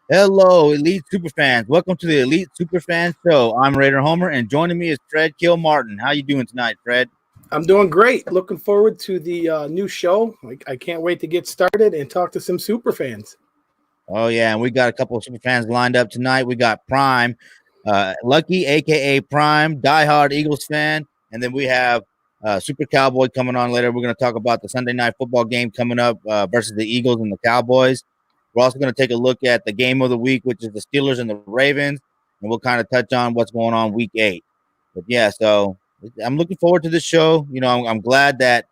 Hello, Elite Superfans. Welcome to the Elite Superfan Show. I'm Raider Homer, and joining me is Fred Kilmartin. How you doing tonight, Fred? I'm doing great. Looking forward to the new show. I can't wait to get started and talk to some super fans. Oh yeah, and we got a couple of Superfans lined up tonight. We got Prime, Lucky, aka Prime, diehard Eagles fan, and then we have Super Cowboy coming on later. We're going to talk about the Sunday night football game coming up versus the Eagles and the Cowboys. We're also going to take a look at the game of the week, which is the Steelers and the Ravens, and we'll kind of touch on what's going on week 8. But yeah, so I'm looking forward to this show. You know, I'm glad that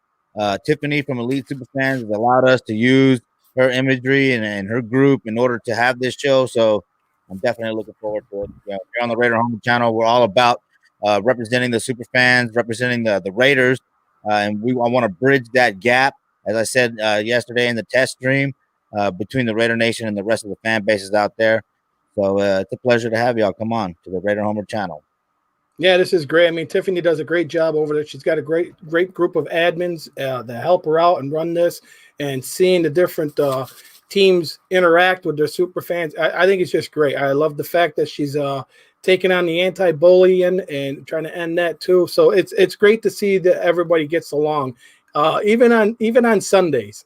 Tiffany from Elite Superfans has allowed us to use her imagery and her group in order to have this show. So I'm definitely looking forward to it. You know, here on the Raider Home channel, we're all about representing the super fans, representing the Raiders, and I want to bridge that gap. As I said yesterday in the test stream, between the Raider Nation and the rest of the fan bases out there. So it's a pleasure to have y'all come on to the Raider Homer channel. Yeah, this is great. I mean, Tiffany does a great job over there. She's got a great group of admins that help her out and run this, and seeing the different teams interact with their super fans. I think it's just great. I love the fact that she's taking on the anti-bullying and trying to end that too. So it's great to see that everybody gets along, even on Sundays.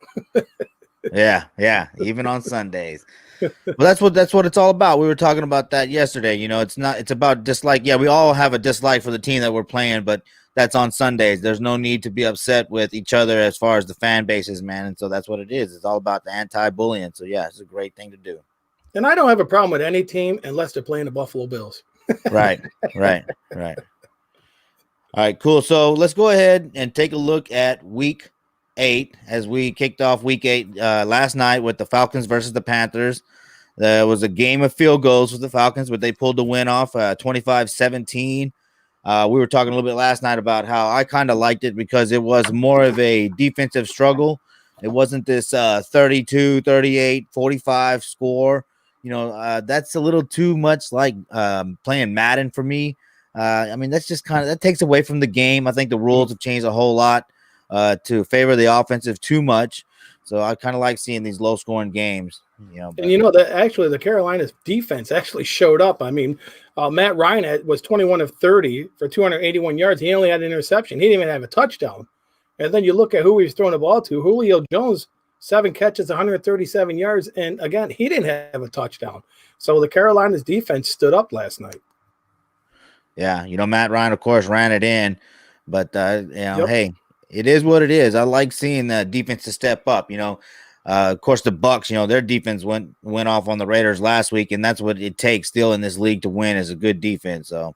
Yeah, even on Sundays. Well, that's what it's all about. We were talking about that yesterday. You know, it's about dislike. Yeah, we all have a dislike for the team that we're playing, but that's on Sundays. There's no need to be upset with each other as far as the fan bases, man. And so that's what it is. It's all about the anti-bullying. So yeah, it's a great thing to do. And I don't have a problem with any team unless they're playing the Buffalo Bills. Right. All right, cool. So let's go ahead and take a look at week 8 as we kicked off week 8 last night with the Falcons versus the Panthers. There was a game of field goals with the Falcons, but they pulled the win off 25-17. We were talking a little bit last night about how I kind of liked it because it was more of a defensive struggle. It wasn't this 32, 38, 45 score. You know, that's a little too much like playing Madden for me. I mean, that's just that takes away from the game. I think the rules have changed a whole lot to favor the offensive too much. So I kind of like seeing these low scoring games. You know, and you know that actually the Carolina's defense actually showed up. I mean, Matt Ryan was 21 of 30 for 281 yards. He only had an interception. He didn't even have a touchdown. And then you look at who he was throwing the ball to. Julio Jones, 7 catches, 137 yards. And again, he didn't have a touchdown. So the Carolina's defense stood up last night. Yeah, you know, Matt Ryan, of course, ran it in. But, hey, it is what it is. I like seeing the defense to step up, you know. Of course, the Bucs, you know, their defense went off on the Raiders last week, and that's what it takes still in this league to win is a good defense. So,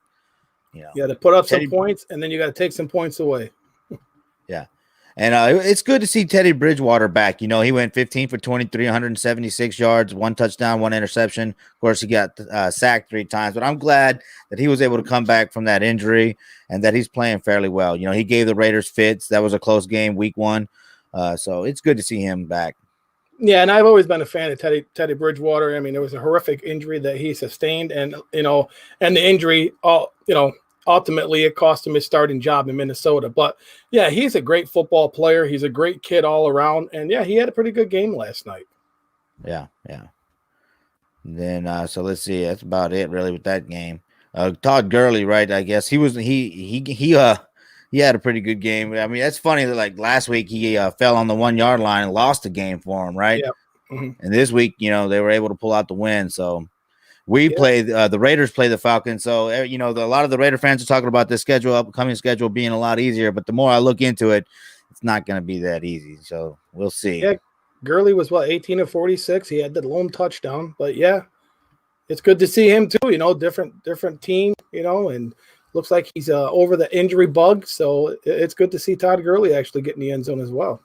you know, you got to put up some points, and then you got to take some points away. Yeah, and it's good to see Teddy Bridgewater back. You know, he went 15 for 23, 176 yards, 1 touchdown, 1 interception. Of course, he got sacked 3 times, but I'm glad that he was able to come back from that injury and that he's playing fairly well. You know, he gave the Raiders fits. That was a close game, week 1. So it's good to see him back. Yeah, and I've always been a fan of Teddy Bridgewater. I mean, there was a horrific injury that he sustained, and and the injury, ultimately it cost him his starting job in Minnesota. But yeah, he's a great football player. He's a great kid all around, and yeah, he had a pretty good game last night. Yeah. And then so let's see, that's about it really with that game. Todd Gurley, right? I guess he had a pretty good game. I mean, that's funny that like last week he fell on the 1 yard line and lost the game for him, right? Yeah. Mm-hmm. And this week, you know, they were able to pull out the win. So we play the Raiders play the Falcons. So you know, a lot of the Raider fans are talking about this upcoming schedule being a lot easier. But the more I look into it, it's not going to be that easy. So we'll see. Yeah, Gurley was 18 of 46. He had the lone touchdown. But yeah, it's good to see him too. You know, different team. You know, and looks like he's over the injury bug, so it's good to see Todd Gurley actually get in the end zone as well.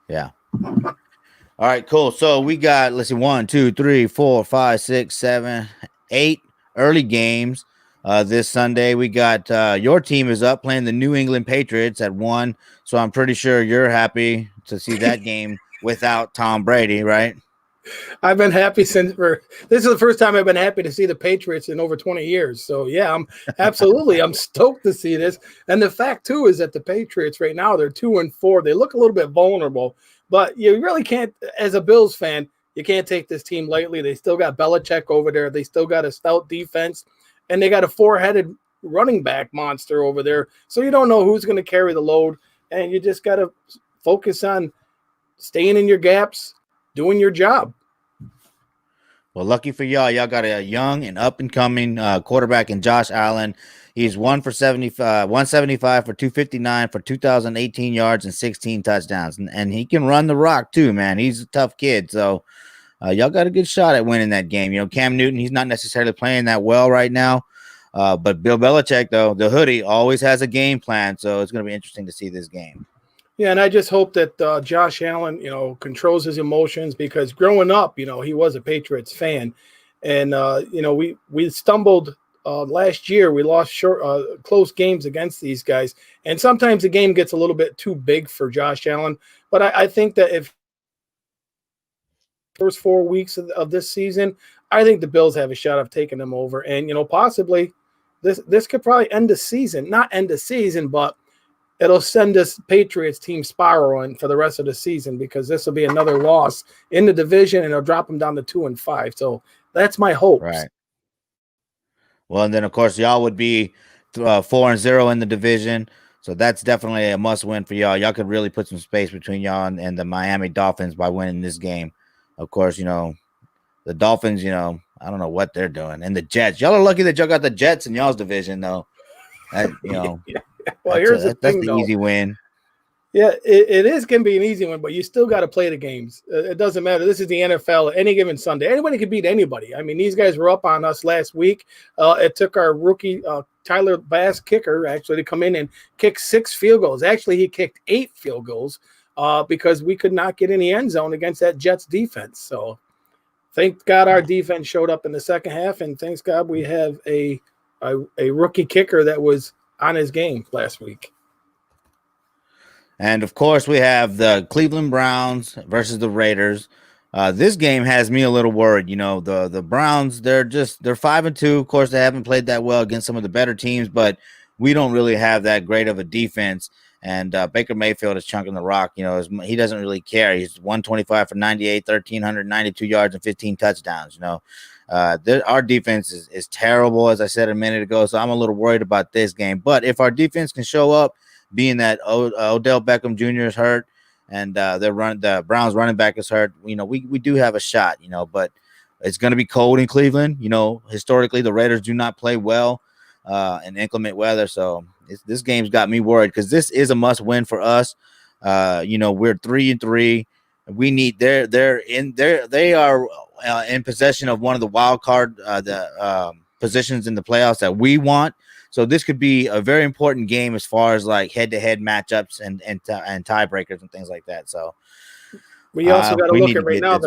Yeah. All right, cool. So we got, let's see, 1, 2, 3, 4, 5, 6, 7, 8 early games this Sunday. We got your team is up playing the New England Patriots at 1, so I'm pretty sure you're happy to see that game without Tom Brady, right? I've been happy this is the first time I've been happy to see the Patriots in over 20 years. So yeah, I'm stoked to see this. And the fact too is that the Patriots right now, they're 2-4. They look a little bit vulnerable, but you really can't, as a Bills fan, you can't take this team lightly. They still got Belichick over there. They still got a stout defense, and they got a four-headed running back monster over there. So you don't know who's going to carry the load, and you just got to focus on staying in your gaps, doing your job. Well, lucky for y'all got a young and up-and-coming quarterback in Josh Allen. He's 175 for 259 for 2,018 yards and 16 touchdowns. And he can run the rock too, man. He's a tough kid. So y'all got a good shot at winning that game. You know, Cam Newton, he's not necessarily playing that well right now. But Bill Belichick, though, the hoodie, always has a game plan. So it's going to be interesting to see this game. Yeah, and I just hope that Josh Allen, controls his emotions, because growing up, he was a Patriots fan. And, we stumbled last year. We lost close games against these guys. And sometimes the game gets a little bit too big for Josh Allen. But I think that if first 4 weeks of this season, I think the Bills have a shot of taking them over. And, possibly this could probably end the season. Not end the season, but it'll send this Patriots team spiraling for the rest of the season, because this will be another loss in the division, and it'll drop them down to 2-5. So that's my hope. Right. Well, and then, of course, y'all would be 4-0 in the division. So that's definitely a must win for y'all. Y'all could really put some space between y'all and the Miami Dolphins by winning this game. Of course, the Dolphins, I don't know what they're doing. And the Jets. Y'all are lucky that y'all got the Jets in y'all's division, though. That, Yeah. Well, here's the thing, that's the easy win. Yeah, it is going to be an easy one, but you still got to play the games. It doesn't matter. This is the NFL. Any given Sunday, anybody can beat anybody. I mean, these guys were up on us last week. It took our rookie Tyler Bass, kicker, actually to come in and kick 6 field goals. Actually, he kicked 8 field goals because we could not get in the end zone against that Jets defense. So thank God our defense showed up in the second half, and thanks God we have a rookie kicker that was on his game last week. And of course, we have the Cleveland Browns versus the Raiders. This game has me a little worried. The Browns, they're 5-2. Of course, they haven't played that well against some of the better teams, but we don't really have that great of a defense. And Baker Mayfield is chunking the rock. He doesn't really care. He's 125 for 98, 1,392 yards and 15 touchdowns. Our defense is terrible, as I said a minute ago. So I'm a little worried about this game. But if our defense can show up, being that Odell Beckham Jr. is hurt and the Browns running back is hurt, we do have a shot. But it's going to be cold in Cleveland. Historically, the Raiders do not play well in inclement weather. So this game's got me worried, because this is a must win for us. We're 3-3. We need they are in possession of one of the wild card positions in the playoffs that we want. So this could be a very important game as far as like head-to-head matchups and tiebreakers and things like that. So we also got to look at right now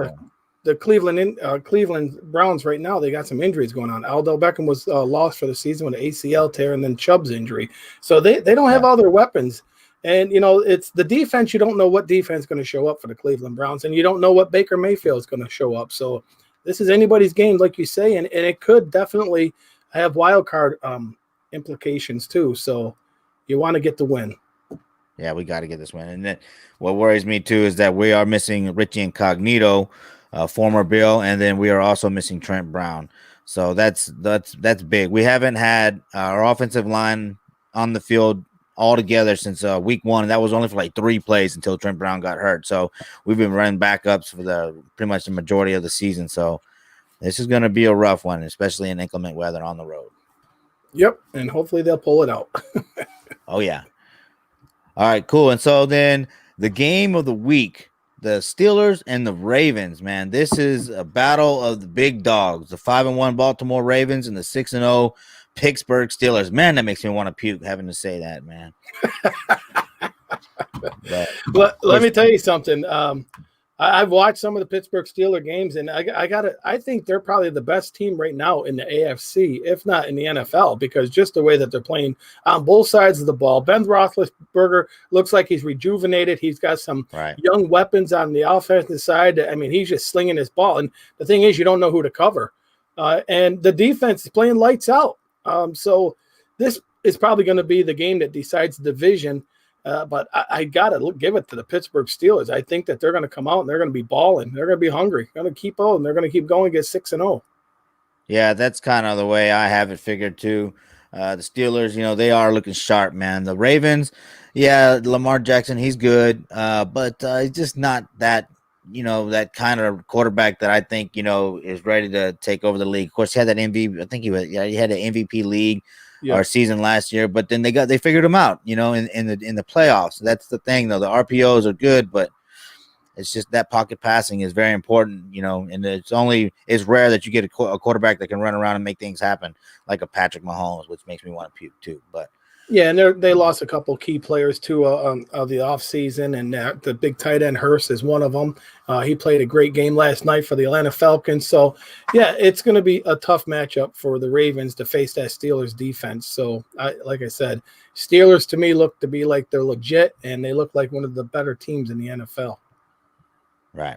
the Cleveland Browns right now. They got some injuries going on. Odell Beckham was lost for the season with an ACL tear, and then Chubb's injury. So they don't have all their weapons. And, it's the defense. You don't know what defense is going to show up for the Cleveland Browns, and you don't know what Baker Mayfield is going to show up. So this is anybody's game, like you say, and it could definitely have wild card implications too. So you want to get the win. Yeah, we got to get this win. And then what worries me too is that we are missing Richie Incognito, former Bill, and then we are also missing Trent Brown. So that's big. We haven't had our offensive line on the field all together since week 1, and that was only for like 3 plays until Trent Brown got hurt. So we've been running backups for pretty much the majority of the season. So this is going to be a rough one, especially in inclement weather on the road. Yep, and hopefully they'll pull it out. Oh, yeah. All right, cool. And so then the game of the week, the Steelers and the Ravens, man. This is a battle of the big dogs, the 5-1 Baltimore Ravens and the 6-0 Pittsburgh Steelers. Man, that makes me want to puke having to say that, man. Let me tell you something. I've watched some of the Pittsburgh Steelers games, and I think they're probably the best team right now in the AFC, if not in the NFL, because just the way that they're playing on both sides of the ball. Ben Roethlisberger looks like he's rejuvenated. He's got some young weapons on the offensive side. I mean, he's just slinging his ball. And the thing is, you don't know who to cover. And the defense is playing lights out. So this is probably going to be the game that decides the division. But I got to give it to the Pittsburgh Steelers. I think that they're going to come out and they're going to be balling. They're going to be hungry. They're going to keep on. They're going to keep going, get 6-0. Yeah, that's kind of the way I have it figured too. The Steelers, they are looking sharp, man. The Ravens, yeah, Lamar Jackson, he's good, but he's just not that, that kind of quarterback that I think, is ready to take over the league. Of course, he had that MVP. I think he had an MVP league or season last year, but then they figured him out, in the playoffs. That's the thing, though. The RPOs are good, but it's just that pocket passing is very important, and it's rare that you get a quarterback that can run around and make things happen like a Patrick Mahomes, which makes me want to puke too. But yeah, and they lost a couple key players too of the offseason, and the big tight end Hurst is one of them. He played a great game last night for the Atlanta Falcons. So, yeah, it's going to be a tough matchup for the Ravens to face that Steelers defense. So, like I said, Steelers to me look to be like they're legit, and they look like one of the better teams in the NFL. Right.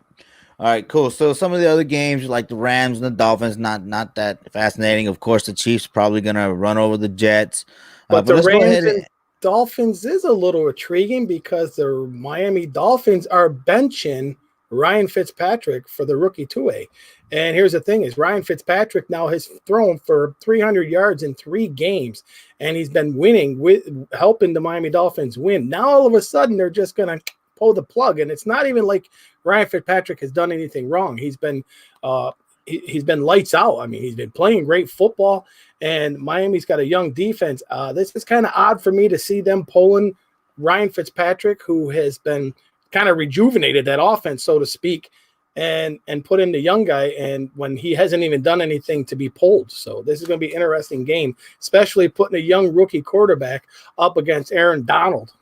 All right, cool. So some of the other games like the Rams and the Dolphins, not that fascinating. Of course, the Chiefs probably going to run over the Jets. But the Rams and Dolphins is a little intriguing because the Miami Dolphins are benching Ryan Fitzpatrick for the rookie 2A. And here's the thing is Ryan Fitzpatrick now has thrown for 300 yards in 3 games, and he's been winning helping the Miami Dolphins win. Now all of a sudden they're just going to pull the plug, and it's not even like Ryan Fitzpatrick has done anything wrong. He's been lights out. I mean, he's been playing great football, and Miami's got a young defense. This is kind of odd for me to see them pulling Ryan Fitzpatrick, who has been kind of rejuvenated that offense, so to speak, and put in the young guy, and when he hasn't even done anything to be pulled. So this is going to be an interesting game, especially putting a young rookie quarterback up against Aaron Donald.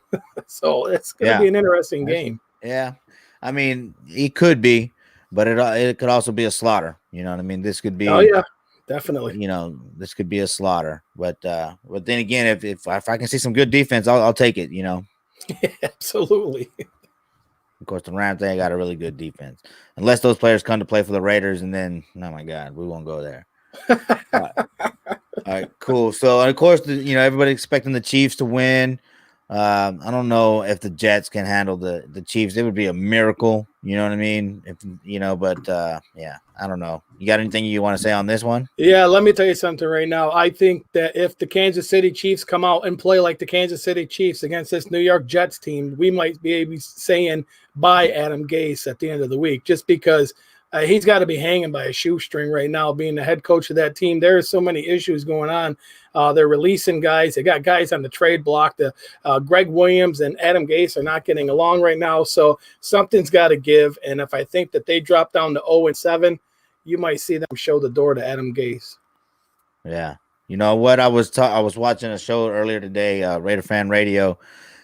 So it's going to be an interesting game. Yeah. I mean, he could be, but it could also be a slaughter. You know what I mean? This could be. Oh yeah, definitely. This could be a slaughter. But then again, if I can see some good defense, I'll take it. Yeah, absolutely. Of course, the Rams, they got a really good defense. Unless those players come to play for the Raiders, and then, oh my God, we won't go there. All right, cool. So, of course, everybody expecting the Chiefs to win. I don't know if the Jets can handle the Chiefs. It would be a miracle. You know what I mean? Yeah, I don't know. You got anything you want to say on this one? Yeah, let me tell you something right now. I think that if the Kansas City Chiefs come out and play like the Kansas City Chiefs against this New York Jets team, we might be saying bye Adam Gase at the end of the week, just because he's got to be hanging by a shoestring right now, being the head coach of that team. There are so many issues going on. They're releasing guys. They got guys on the trade block. Greg Williams and Adam Gase are not getting along right now. So something's got to give. And if I think that they drop down to 0-7, you might see them show the door to Adam Gase. Yeah. You know what? I was watching a show earlier today, Raider Fan Radio.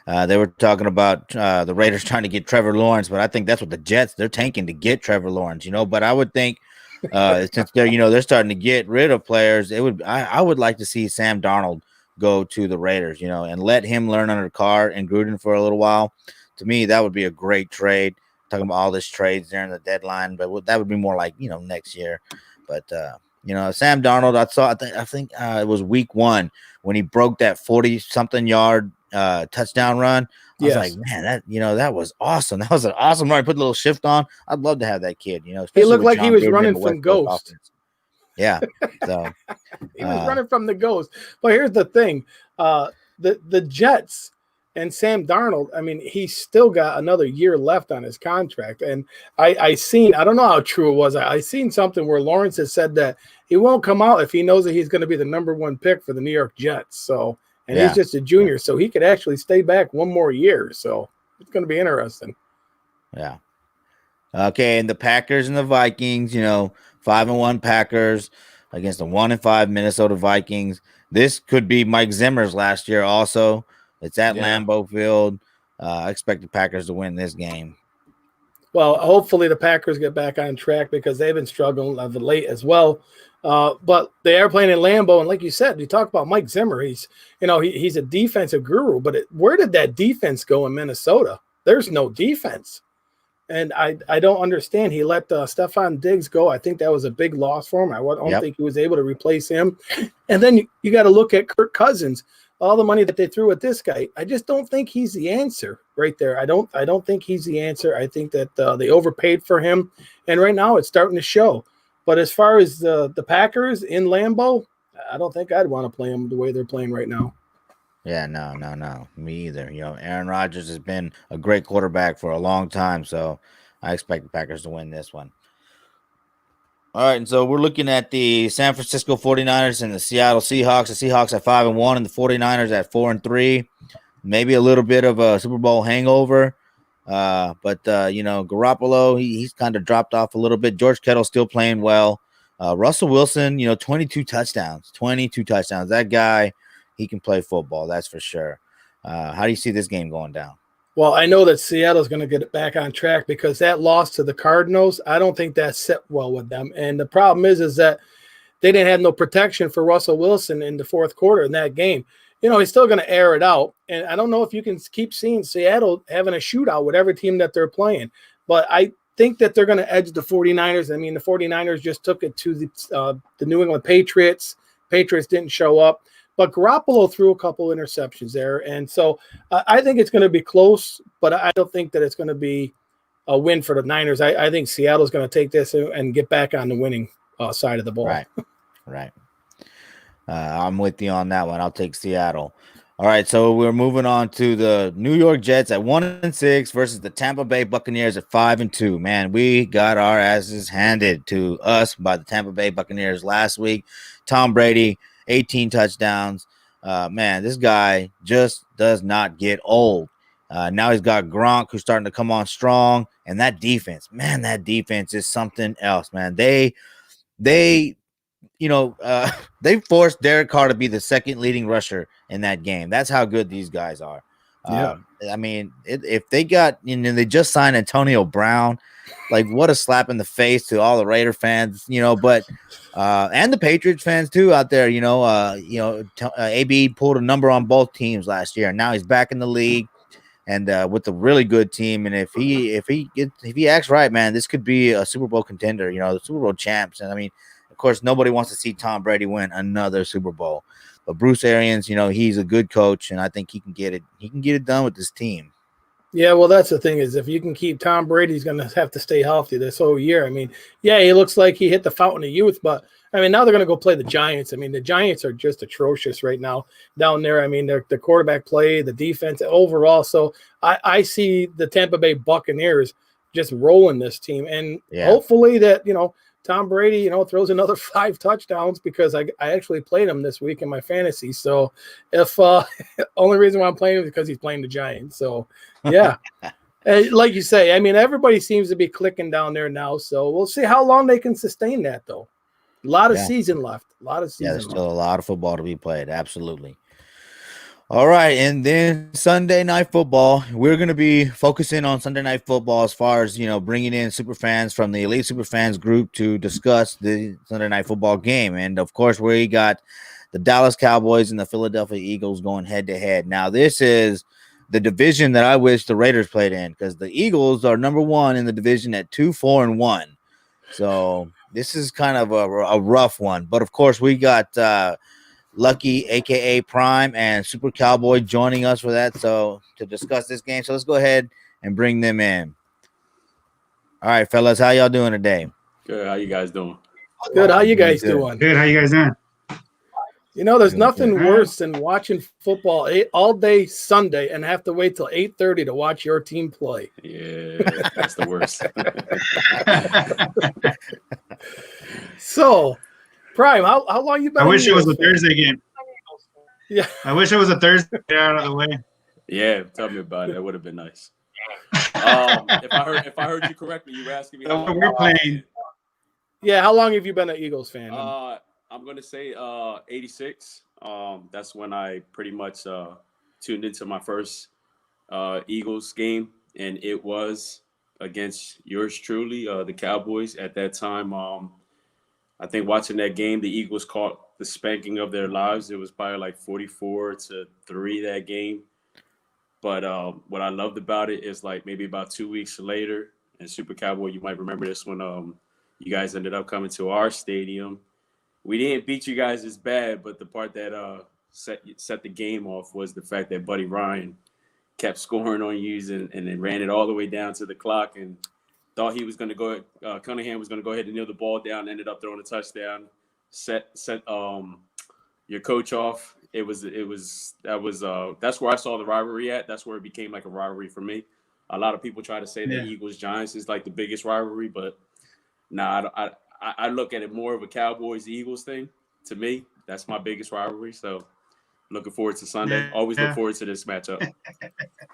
They were talking about the Raiders trying to get Trevor Lawrence, but I think that's what the Jets, they're tanking to get Trevor Lawrence, But I would think since they're starting to get rid of players, I would like to see Sam Darnold go to the Raiders, and let him learn under Carr and Gruden for a little while. To me, that would be a great trade. Talking about all this trades during the deadline, but that would be more like next year. But Sam Darnold, I think it was week 1 when he broke that 40-something yard touchdown run. I was like, man, that was awesome. That was an awesome run. Put a little shift on. I'd love to have that kid. He looked like he was running from Ghost. Yeah, so he was running from the Ghost. But here's the thing: the Jets and Sam Darnold. I mean, he's still got another year left on his contract. And I don't know how true it was. I seen something where Lawrence has said that he won't come out if he knows that he's going to be the number 1 pick for the New York Jets. So. And he's just a junior, so he could actually stay back 1 more year. So it's going to be interesting. Yeah. Okay, and the Packers and the Vikings, 5-1 Packers against the 1-5 Minnesota Vikings. This could be Mike Zimmer's last year also. It's at Lambeau Field. I expect the Packers to win this game. Well, hopefully the Packers get back on track because they've been struggling of late as well. But they are playing in Lambeau, and like you said, you talk about Mike Zimmer. He's a defensive guru, but where did that defense go in Minnesota? There's no defense, and I don't understand. He let Stephon Diggs go. I think that was a big loss for him. I don't think he was able to replace him. And then you got to look at Kirk Cousins. all the money that they threw at this guy. I just don't think he's the answer right there. I don't think he's the answer. I think that they overpaid for him, and right now it's starting to show. But as far as the Packers in Lambeau, I don't think I'd want to play them the way they're playing right now. Yeah, no, me either. Aaron Rodgers has been a great quarterback for a long time, so I expect the Packers to win this one. All right, and so we're looking at the San Francisco 49ers and the Seattle Seahawks. The Seahawks at 5-1 and the 49ers at 4-3. Maybe a little bit of a Super Bowl hangover. But Garoppolo, he's kind of dropped off a little bit. George Kittle still playing well. Russell Wilson, 22 touchdowns. 22 touchdowns. That guy, he can play football, that's for sure. How do you see this game going down? Well, I know that Seattle's going to get it back on track because that loss to the Cardinals, I don't think that set well with them. And the problem is that they didn't have no protection for Russell Wilson in the fourth quarter in that game. He's still going to air it out. And I don't know if you can keep seeing Seattle having a shootout with every team that they're playing. But I think that they're going to edge the 49ers. I mean, the 49ers just took it to the New England Patriots. Patriots didn't show up. But Garoppolo threw a couple interceptions there. And so I think it's going to be close, but I don't think that it's going to be a win for the Niners. I think Seattle's going to take this and get back on the winning side of the ball. Right. I'm with you on that one. I'll take Seattle. All right, so we're moving on to the New York Jets at 1-6 versus the Tampa Bay Buccaneers at 5-2. Man, we got our asses handed to us by the Tampa Bay Buccaneers last week. Tom Brady, 18 touchdowns. Man, this guy just does not get old. Now he's got Gronk, who's starting to come on strong, and that defense is something else, man. They forced Derek Carr to be the second leading rusher in that game. That's how good these guys are. Yeah. I mean, if they got, they just signed Antonio Brown, like what a slap in the face to all the Raider fans, but and the Patriots fans too out there. AB pulled a number on both teams last year, and now he's back in the league and with a really good team. And if he acts right, man, this could be a Super Bowl contender. The Super Bowl champs. And I mean, of course, nobody wants to see Tom Brady win another Super Bowl, but Bruce Arians, he's a good coach, and I think he can get it. He can get it done with this team. Yeah, well, that's the thing is if you can keep Tom Brady, he's going to have to stay healthy this whole year. I mean, yeah, he looks like he hit the fountain of youth, but I mean, now they're going to go play the Giants. I mean, the Giants are just atrocious right now down there. I mean, the quarterback play, the defense overall. So I see the Tampa Bay Buccaneers just rolling this team, and hopefully that Tom Brady, throws another 5 touchdowns because I actually played him this week in my fantasy. So if only reason why I'm playing him is because he's playing the Giants. So yeah, like you say, I mean, everybody seems to be clicking down there now. So we'll see how long they can sustain that though. A lot of season left. There's still a lot of football to be played. Absolutely. All right, and then Sunday Night Football. We're going to be focusing on Sunday Night Football as far as, bringing in super fans from the Elite Super Fans group to discuss the Sunday Night Football game. And, of course, we got the Dallas Cowboys and the Philadelphia Eagles going head-to-head. Now, this is the division that I wish the Raiders played in because the Eagles are number 1 in the division at 2-4-1. So this is kind of a rough one. But, of course, we got Lucky, a.k.a. Prime, and Super Cowboy joining us for that. So to discuss this game. So let's go ahead and bring them in. All right, fellas, how y'all doing today? Good. How you guys doing? Good. How you guys doing? Good. How you guys doing? There's nothing worse than watching football all day Sunday and have to wait till 8:30 to watch your team play. Yeah, that's the worst. So, Prime, how long you been? I wish it was a Thursday game. Yeah. I wish it was a Thursday out of the way. Yeah, tell me about it. That would have been nice. If I heard you correctly, you were asking me. We're playing. Yeah, how long have you been an Eagles fan? I'm gonna say 86. That's when I pretty much tuned into my first Eagles game, and it was against yours truly, the Cowboys. At that time, I think watching that game, the Eagles caught the spanking of their lives. It was probably like 44-3 that game. But what I loved about it is like maybe about 2 weeks later, and Super Cowboy, you might remember this when you guys ended up coming to our stadium. We didn't beat you guys as bad, but the part that set the game off was the fact that Buddy Ryan kept scoring on you and then ran it all the way down to the clock and thought he was going to go. Cunningham was going to go ahead and kneel the ball down. Ended up throwing a touchdown. Set your coach off. That's where I saw the rivalry at. That's where it became like a rivalry for me. A lot of people try to say that Eagles Giants is like the biggest rivalry, but nah, I look at it more of a Cowboys Eagles thing. To me, that's my biggest rivalry. So looking forward to Sunday. Always look forward to this matchup.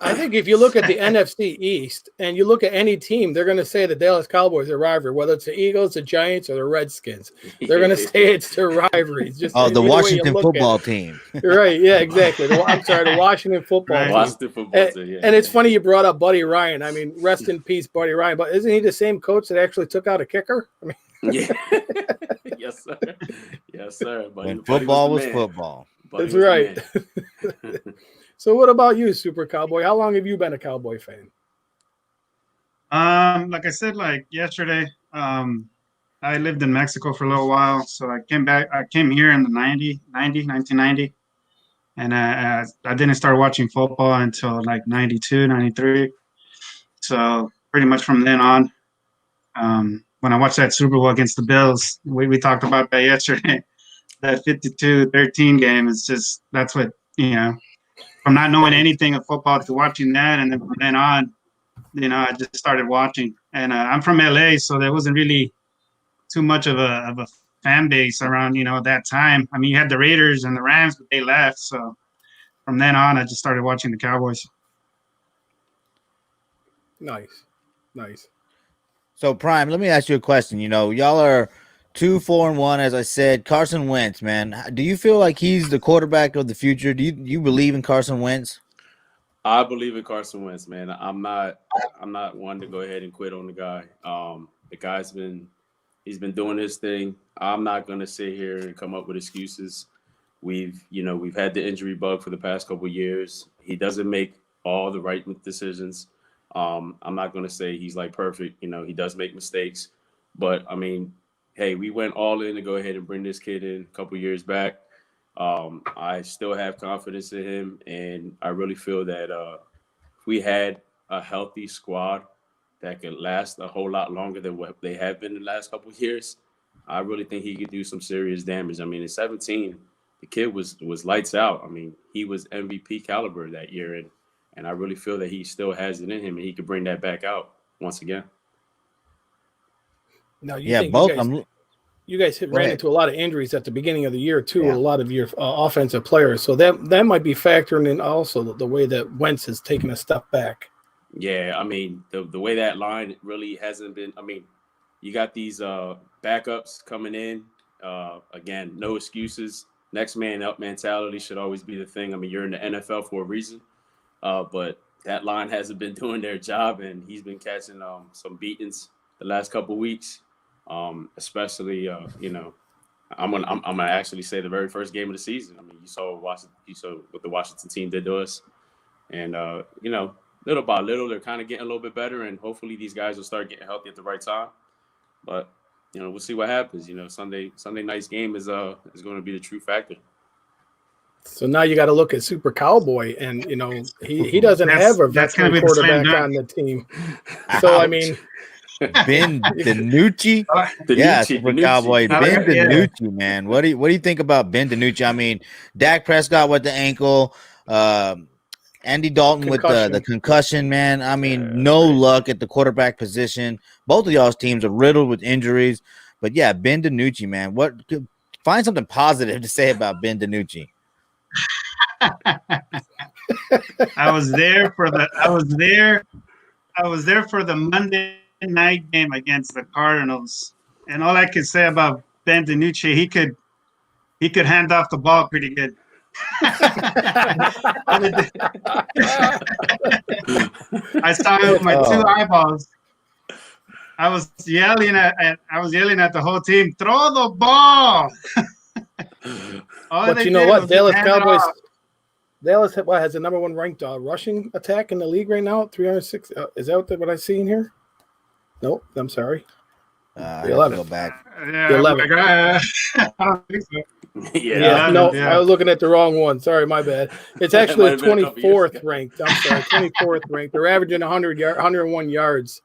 I think if you look at the NFC East and you look at any team, they're going to say the Dallas Cowboys are rivalry, whether it's the Eagles, the Giants, or the Redskins. They're going to say it's their rivalry. It's just the Washington football team. Right? Yeah, exactly. The Washington football team. Washington football team. Yeah, and it's funny you brought up Buddy Ryan. I mean, rest in peace, Buddy Ryan. But isn't he the same coach that actually took out a kicker? I mean, yeah. Yes, sir. Yes, sir. When football was football. That's right. So what about you, Super Cowboy? How long have you been a Cowboy fan? Like I said, like yesterday, I lived in Mexico for a little while. So I came here in the 1990. And I didn't start watching football until like 92, 93. So pretty much from then on, when I watched that Super Bowl against the Bills, we talked about that yesterday. That 52-13 game is just, that's what, from not knowing anything of football to watching that. And then from then on, I just started watching. And I'm from LA, so there wasn't really too much of a fan base around, that time. I mean, you had the Raiders and the Rams, but they left. So from then on, I just started watching the Cowboys. Nice. So, Prime, let me ask you a question. Y'all are 2-4-1, as I said. Carson Wentz, man, do you feel like he's the quarterback of the future? Do you believe in Carson Wentz? I believe in Carson Wentz, man. I'm not one to go ahead and quit on the guy. The guy's he's been doing his thing. I'm not gonna sit here and come up with excuses. We've had the injury bug for the past couple of years. He doesn't make all the right decisions. I'm not gonna say he's like perfect. He does make mistakes, but I mean, hey, we went all in to go ahead and bring this kid in a couple years back. I still have confidence in him, and I really feel that if we had a healthy squad that could last a whole lot longer than what they have been in the last couple of years, I really think he could do some serious damage. I mean, in 17, the kid was lights out. I mean, he was MVP caliber that year, and I really feel that he still has it in him, and he could bring that back out once again. Now, you guys ran into a lot of injuries at the beginning of the year too. A lot of your offensive players, so that might be factoring in also the way that Wentz has taken a step back. Yeah, I mean the way that line really hasn't been. I mean, you got these backups coming in. Again, no excuses. Next man up mentality should always be the thing. I mean, you're in the NFL for a reason, but that line hasn't been doing their job, and he's been catching some beatings the last couple of weeks. Especially, I'm gonna actually say the very first game of the season. I mean, you saw what the Washington team did to us, and little by little, they're kind of getting a little bit better, and hopefully these guys will start getting healthy at the right time. But we'll see what happens. Sunday night's game is going to be the true factor. So now you got to look at Super Cowboy, and he doesn't have a veteran quarterback on the team. So I mean. Ben DiNucci, Super Cowboy. Ben DiNucci, man. What do you think about Ben DiNucci? I mean, Dak Prescott with the ankle, Andy Dalton with the concussion, man. I mean, no luck at the quarterback position. Both of y'all's teams are riddled with injuries. But yeah, Ben DiNucci, man. Find something positive to say about Ben DiNucci. I was there for the Monday night game against the Cardinals, and all I could say about Ben DiNucci, he could hand off the ball pretty good. I saw it with my two eyeballs. I was yelling at the whole team, throw the ball. But you know what, Dallas Cowboys. Dallas has the number one ranked rushing attack in the league right now, 306. Is that what I see in here? Nope, I'm sorry. The 11. Go back. The 11. I don't think so. Yeah. No, Yeah. I was looking at the wrong one. Sorry, my bad. It's actually Might have been a couple years 24th ago. ranked. I'm sorry, 24th ranked. They're averaging 101 yards.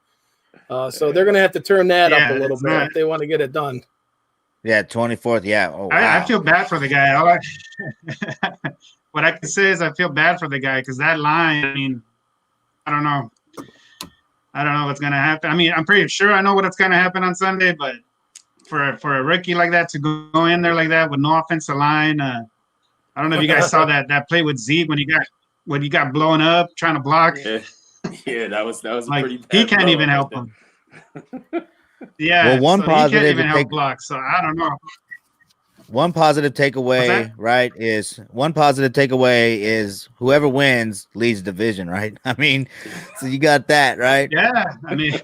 So they're going to have to turn that up a Yeah, little it's bit not- if they want to get it done. Yeah, 24th. Yeah. Oh, wow. I feel bad for the guy. What I can say is I feel bad for the guy because that line, I mean, I don't know. I don't know what's going to happen. I mean, I'm pretty sure I know what's going to happen on Sunday, but for a rookie like that to go in there like that with no offensive line, I don't know if you guys saw that play with Zeke when he got blown up trying to block. Yeah, that was a Like pretty bad he can't blow even up help right him. Yeah, Well, one so he can't positive even to help take- block. So I don't know. One positive What's takeaway, that? right, is whoever wins leads division, right? I mean, so you got that, right? Yeah, I mean,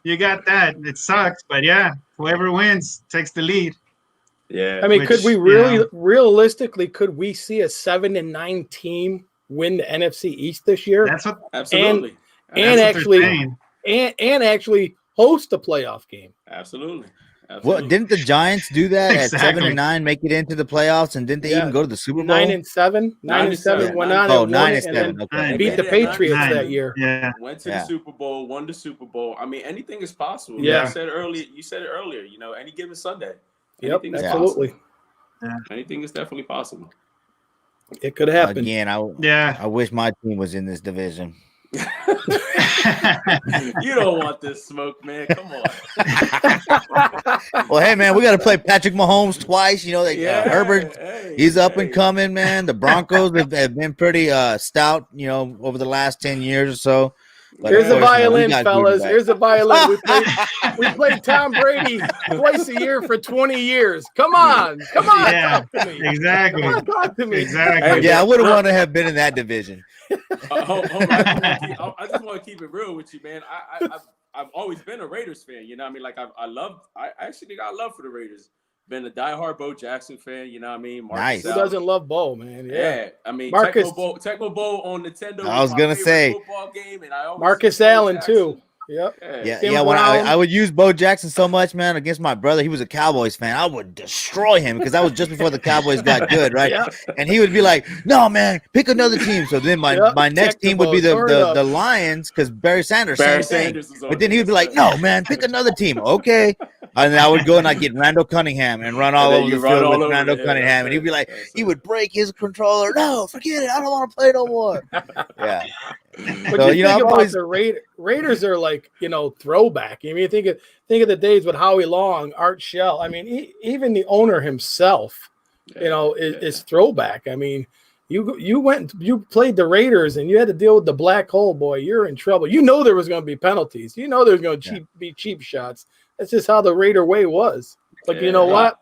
you got that. It sucks, but yeah, whoever wins takes the lead. Yeah. I mean, Which, could we you really, know- realistically, could we see a 7-9 team win the NFC East this year That's what Absolutely. and that's what actually they're saying. and actually host a playoff game? Absolutely. Well, didn't the Giants do that at Exactly. 7-9, make it into the playoffs, and didn't they Yeah. even go to the Super Bowl? 9-7, 9-7 went on Oh, and won 9 it, and and then 7. Okay. Nine. beat the They did 9-7. Patriots that year. Yeah, Went to Yeah. the Super Bowl, won the Super Bowl. I mean, anything is possible. Yeah. You said it earlier. You know, any given Sunday. Yep, Anything is absolutely. possible. Anything is definitely possible. It could happen. Again, yeah. I wish my team was in this division. You don't want this smoke, man. Come on. Well, hey, man, we got to play Patrick Mahomes twice. You know, Herbert, hey, he's up and hey. coming, man. The Broncos have been pretty stout, you know, over the last 10 years or so. But Here's of a course, you know, we violin, got fellas. Gruden back. Here's a violin. We played Tom Brady twice a year for 20 years. Come on. Yeah, Talk to me. exactly. Come on, talk to me. Exactly. Yeah, I wouldn't want to have been in that division. Hold on. I just want to keep it real with you, man. I've always been a Raiders fan. You know what I mean? Like I actually got love for the Raiders. Been a diehard Bo Jackson fan. You know what I mean? Nice. Who doesn't love Bo, man? Yeah, I mean, Marcus- Tecmo Bowl on Nintendo. I was my gonna favorite say. football game, and I always Marcus see Bo Allen, Jackson. too. Yep. Yeah, Tim yeah. When Brown. I would use Bo Jackson so much, man, against my brother. He was a Cowboys fan. I would destroy him because that was just before the Cowboys got good, right? Yeah. And he would be like, "No, man, pick another team." So then my next team would be the Lions because Barry Sanders. Barry Same thing. Sanders was on But then he would be there, like, "No, man, pick another team." Okay. And then I would go and I'd get Randall Cunningham and run all then over you the run field all with over Randall it. Yeah, Cunningham, that's and he'd be it. like, That's he it. would break his controller. No, forget it. I don't want to play no more. Yeah. But So, you you know, think I've about always- the Raiders are like, you know, throwback. I mean, think of the days with Howie Long, Art Shell. I mean, even the owner himself, you know, is throwback. I mean, you played the Raiders and you had to deal with the black hole, boy. You're in trouble. You know there was going to be penalties. You know there's going to be cheap shots. That's just how the Raider way was. But you know what?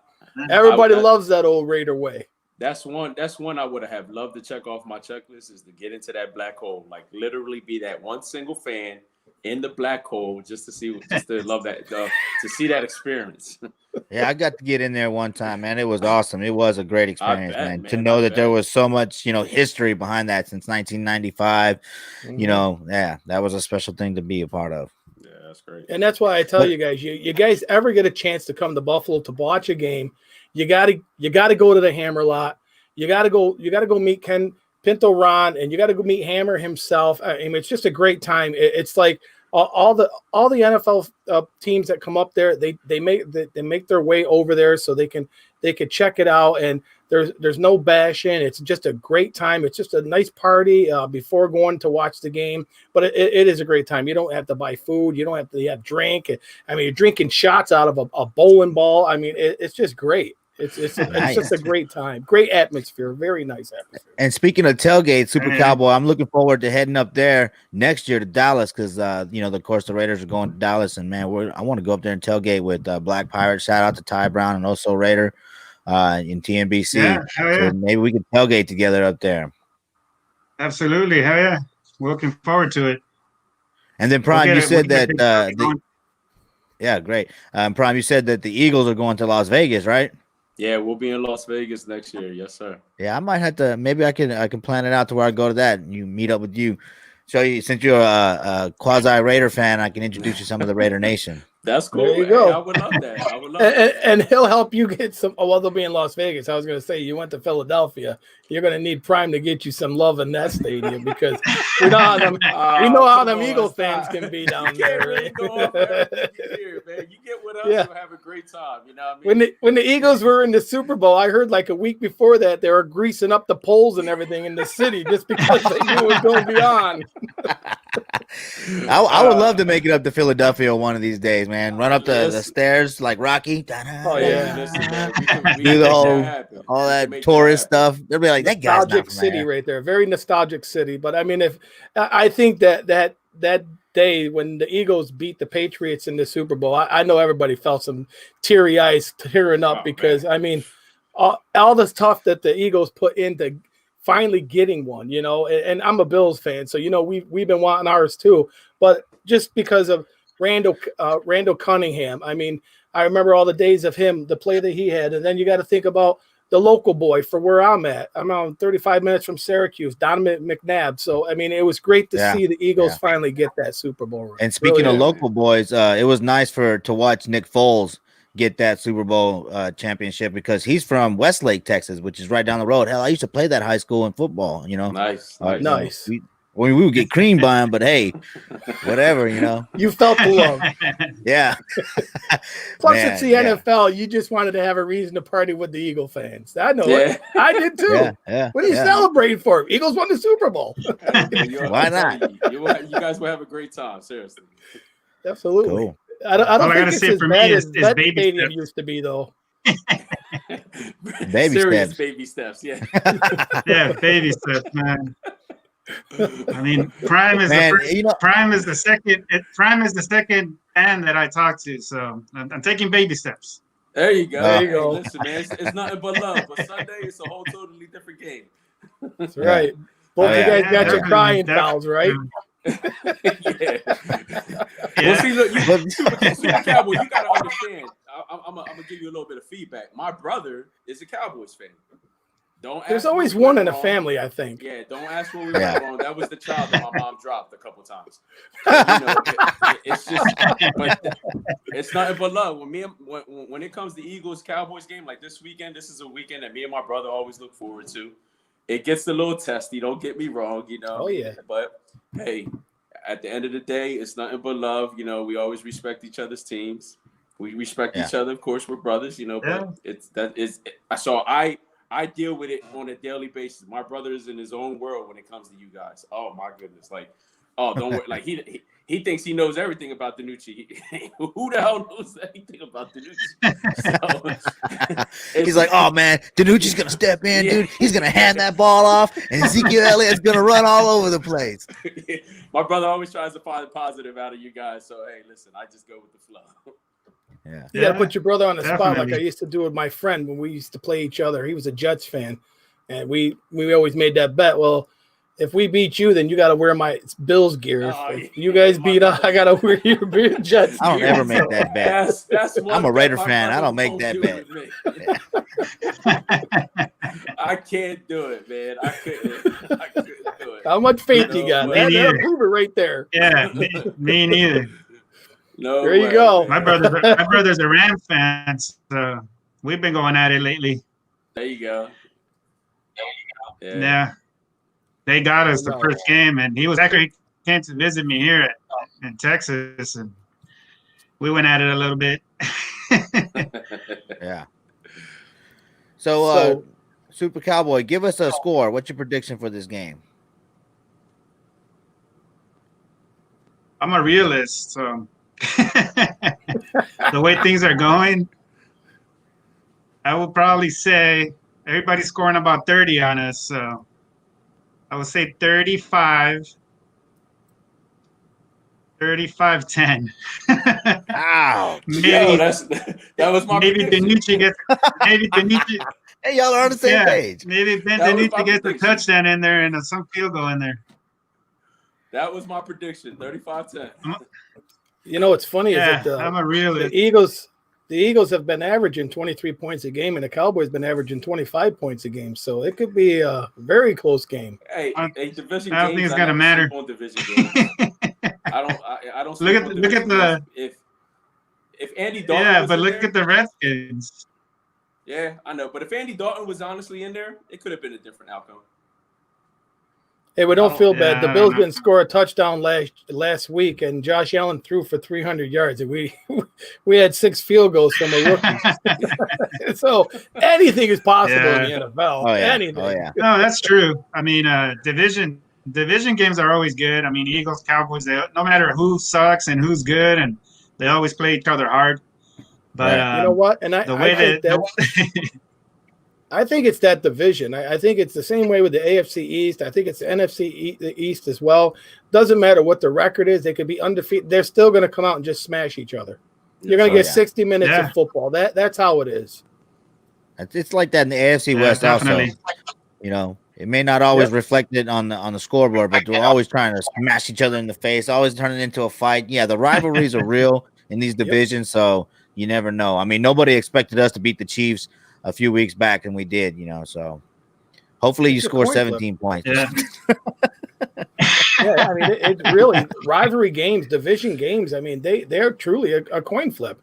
Everybody loves that old Raider way. That's one I would have loved to check off my checklist is to get into that black hole, like literally be that one single fan in the black hole just to love that, to see that experience. Yeah, I got to get in there one time, man. It was awesome. It was a great experience, bet, man. man. To know I that there bet. was so much, you know, history behind that since 1995. You know, yeah, that was a special thing to be a part of. Yeah, that's great. And that's why I tell you guys, you guys ever get a chance to come to Buffalo to watch a game, you gotta go to the Hammer Lot. You gotta go meet Ken Pinto Ron, and you gotta go meet Hammer himself. I mean, it's just a great time. It's like all the NFL teams that come up there, they make their way over there so they can check it out. And there's no bashing. It's just a great time. It's just a nice party before going to watch the game. But it is a great time. You don't have to buy food. You don't have to have drink. I mean, you're drinking shots out of a bowling ball. I mean, it's just great. It's just a great time. Great atmosphere. Very nice atmosphere. And speaking of tailgate, Super Cowboy, I'm looking forward to heading up there next year to Dallas because, you know, of course, the Raiders are going to Dallas. And, man, I want to go up there and tailgate with Black Pirate. Shout out to Ty Brown and also Raider in TNBC. Yeah, hell yeah. So maybe we could tailgate together up there. Absolutely. Hell yeah. We're looking forward to it. And then, Prime, you said that going. yeah, great. Prime, you said that the Eagles are going to Las Vegas, right? Yeah, we'll be in Las Vegas next year. Yes, sir. Yeah, I might have to. Maybe I can plan it out to where I go to that and you meet up with you. So since you're a quasi Raider fan, I can introduce you some of the Raider Nation. That's cool. There you Hey, go. I would love that. I would love that. And he'll help you get some. Oh, well, they'll be in Las Vegas. I was going to say you went to Philadelphia. You're going to need Prime to get you some love in that stadium because we know how them, we know how them Eagle fans can be down there. Really Right? go off everything here, man. You get with us, you'll have a great time. You know what I mean? When the Eagles were in the Super Bowl, I heard like a week before that they were greasing up the poles and everything in the city just because they knew it was going to be on. I would love to make it up to Philadelphia one of these days, man. Run up the stairs like Rocky. Oh yeah, Listen, man, we Do the can whole make that happen. all We can that make tourist that happen. stuff. They'll be like, that guy's not nostalgic from city there. right there. Very nostalgic city. But I mean, if I think that day when the Eagles beat the Patriots in the Super Bowl, I know everybody felt some teary eyes tearing up because I mean, all the stuff that the Eagles put into finally getting one, you know, and I'm a Bills fan, so you know we've been wanting ours too, but just because of Randall Cunningham, I mean, I remember all the days of him, the play that he had, and then you got to think about the local boy for where I'm at. I'm on 35 minutes from Syracuse, Donovan McNabb. So I mean, it was great to see the Eagles finally get that Super Bowl run. And speaking of local boys, it was nice to watch Nick Foles get that Super Bowl championship because he's from Westlake, Texas, which is right down the road. Hell, I used to play that high school in football, you know. Nice. We would get creamed by him, but hey, whatever, you know. You felt the love. Yeah. Plus, it's the NFL. You just wanted to have a reason to party with the Eagle fans. I know it. I did too. What are you celebrating for? Eagles won the Super Bowl. Why not? You guys will have a a great time. Seriously. Absolutely. Cool. I don't think it's as bad as that stadium used to be, though. Baby steps. Yeah. Yeah, baby steps, man. I mean, Prime is the first, Prime is the second. Prime is the second band that I talk to, so I'm taking baby steps. There you go. There you go. Listen, man, it's nothing but love. But Sunday, it's a whole totally different game. That's right. Both you guys got your crying fouls, right? Yeah. Well, see, look, Super Cowboy, you gotta understand. I'm gonna give you a little bit of feedback. My brother is a Cowboys fan. There's always one in a family, I think. Yeah, don't ask where we went wrong. That was the child that my mom dropped a couple times. You know, it's just, but it's nothing but love. When it comes to Eagles Cowboys game like this weekend, this is a weekend that me and my brother always look forward to. It gets a little testy. Don't get me wrong, you know. Oh yeah. But hey, at the end of the day, it's nothing but love. You know, we always respect each other's teams. We respect each other, of course. We're brothers, you know. But so I deal with it on a daily basis. My brother is in his own world when it comes to you guys. Oh my goodness! Like, oh, don't worry. Like he thinks he knows everything about Danucci. Who the hell knows anything about Danucci? So, he's like, oh man, Danucci's gonna step in, dude. He's gonna hand that ball off, and Ezekiel Elliott's gonna run all over the place. My brother always tries to find the positive out of you guys. So hey, listen, I just go with the flow. Yeah. You gotta put your brother on the spot like I used to do with my friend when we used to play each other. He was a Jets fan, and we always made that bet. Well, if we beat you, then you got to wear my Bills gear. If you guys beat us, I got to wear your Jets gear. I don't ever make that bet. I'm a Raider fan. I don't make that bet. I can't do it, man. I couldn't do it. How much faith you got? That'll prove it right there. Yeah, me neither. No, there you go. My brother's a Rams fan, so we've been going at it lately. There you go. Yeah. They got us the first game, and he came to visit me here in Texas, and we went at it a little bit. Yeah. So, Super Cowboy, give us a score. What's your prediction for this game? I'm a realist, so the way things are going, I will probably say everybody's scoring about 30 on us, so I would say 35-10. Wow. That was my prediction. Maybe Danucci. Hey, y'all are on the same page. Maybe Danucci gets a touchdown in there and some field goal in there. That was my prediction, 35-10. You know what's funny is that I'm a realist. The Eagles have been averaging 23 points a game, and the Cowboys been averaging 25 points a game. So it could be a very close game. Hey, division I don't think it's gonna matter. on division games. I don't. Look at the if Andy Dalton Yeah, was but in look there, at the Redskins. yeah, I know. But if Andy Dalton was honestly in there, it could have been a different outcome. Hey, we don't feel bad. The I Bills don't know. didn't score a touchdown last week, and Josh Allen threw for 300 yards, and we had 6 field goals from a rookie. So anything is possible in the NFL. Oh, yeah. Anything. Oh, yeah. No, that's true. I mean, division games are always good. I mean, Eagles, Cowboys, no matter who sucks and who's good, and they always play each other hard. But Right. You know what? And the way I think it's that division. I think it's the same way with the AFC East. I think it's the NFC East as well. Doesn't matter what the record is. They could be undefeated. They're still going to come out and just smash each other. You're going to get 60 minutes of football. That's how it is. It's like that in the AFC West definitely. also. You know, it may not always reflect it on the scoreboard, but they're always trying to smash each other in the face, always turning into a fight. Yeah, the rivalries are real in these divisions, so you never know. I mean, nobody expected us to beat the Chiefs a few weeks back, and we did, you know. So hopefully you score 17 points. Yeah. Yeah, I mean, it's really rivalry games, division games. I mean, they're truly a coin flip.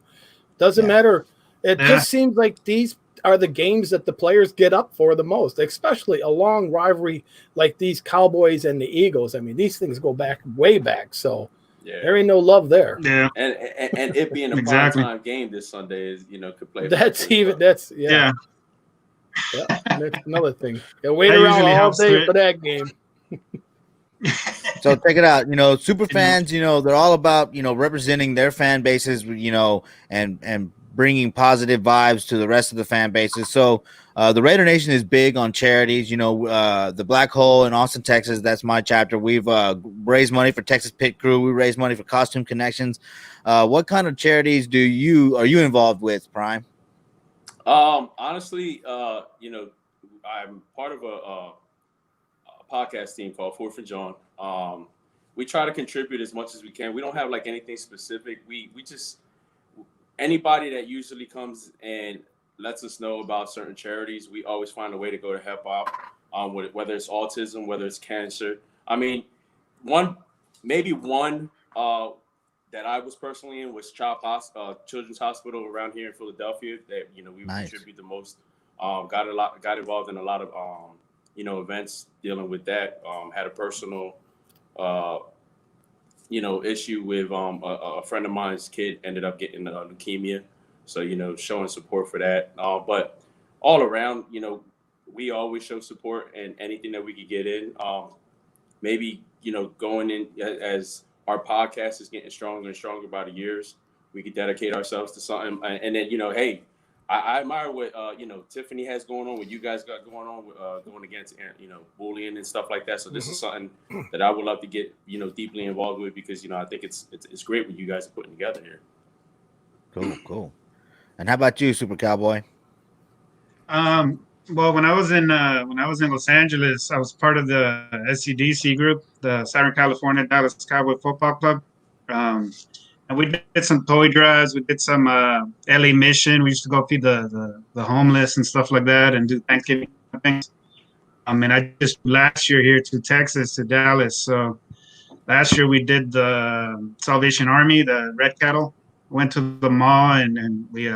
Doesn't matter. It just seems like these are the games that the players get up for the most, especially a long rivalry like these Cowboys and the Eagles. I mean, these things go back way back. So there ain't no love there. Yeah. And it being a primetime game this Sunday is, could play. That's that's another thing. You wait That around usually all helps day for that game. So check it out. You know, super fans, they're all about, representing their fan bases, and bringing positive vibes to the rest of the fan bases. So the Raider Nation is big on charities. The Black Hole in Austin, Texas, that's my chapter. We've raised money for Texas Pit Crew. We raised money for Costume Connections. What kind of charities are you involved with, Prime? Honestly, I'm part of a podcast team called Fourth and John. We try to contribute as much as we can. We don't have like anything specific. We just anybody that usually comes and lets us know about certain charities, we always find a way to go to help out. Whether it's autism, whether it's cancer. I mean, one that I was personally in was Children's Hospital around here in Philadelphia. That we contribute the most. Got involved in a lot of events dealing with that. Had a personal issue with a friend of mine's kid ended up getting leukemia. So, showing support for that. But all around, we always show support and anything that we could get in. Maybe, going in as our podcast is getting stronger and stronger by the years, we could dedicate ourselves to something. And then, hey, I admire what, Tiffany has going on, what you guys got going on, going against, bullying and stuff like that. So this is something that I would love to get, deeply involved with because, I think it's great what you guys are putting together here. Cool. And how about you, Super Cowboy? Well, when I was in Los Angeles, I was part of the SCDC group, the Southern California Dallas Cowboy Football Club. And we did some toy drives. We did some LA Mission. We used to go feed the homeless and stuff like that and do Thanksgiving things. And I just last year here to Texas, to Dallas. So last year we did the Salvation Army, the Red Cattle. Went to the mall and we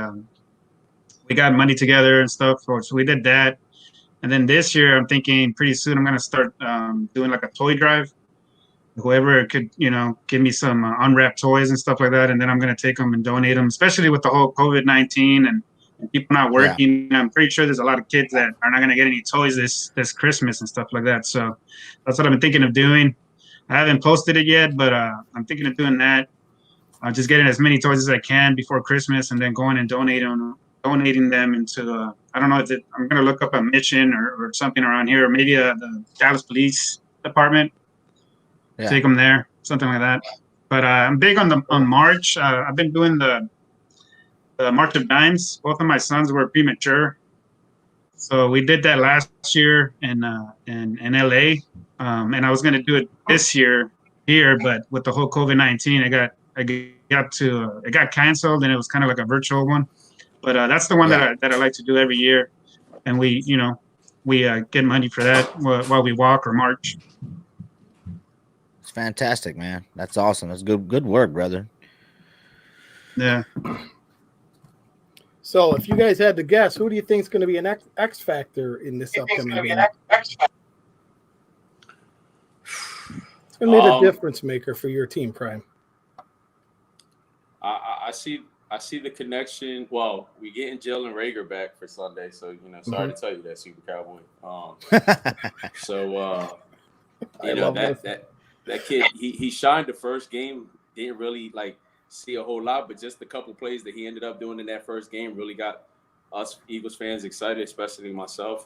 got money together and stuff. So we did that. And then this year I'm thinking pretty soon I'm going to start doing like a toy drive. Whoever could, give me some unwrapped toys and stuff like that. And then I'm going to take them and donate them, especially with the whole COVID-19 and people not working. Yeah. I'm pretty sure there's a lot of kids that are not going to get any toys this Christmas and stuff like that. So that's what I've been thinking of doing. I haven't posted it yet, but I'm thinking of doing that. Just getting as many toys as I can before Christmas and then going and donating them into, I don't know if I'm going to look up a mission or something around here, or maybe the Dallas Police Department. Yeah. Take them there, something like that. But I'm big on March. I've been doing the March of Dimes. Both of my sons were premature, so we did that last year in LA. And I was going to do it this year here, but with the whole COVID-19, it got canceled, and it was kind of like a virtual one. But that's the one that I like to do every year, and we get money for that while we walk or march. Fantastic, man. That's awesome. That's good work, brother. Yeah. So, if you guys had to guess, who do you think is going to be an X factor in this upcoming game? It's going to be the difference maker for your team, Prime. I see the connection. Well, we getting Jalen Rager back for Sunday, so sorry to tell you that, Super Cowboy. That kid, he shined the first game. Didn't really see a whole lot, but just a couple plays that he ended up doing in that first game really got us Eagles fans excited, especially myself.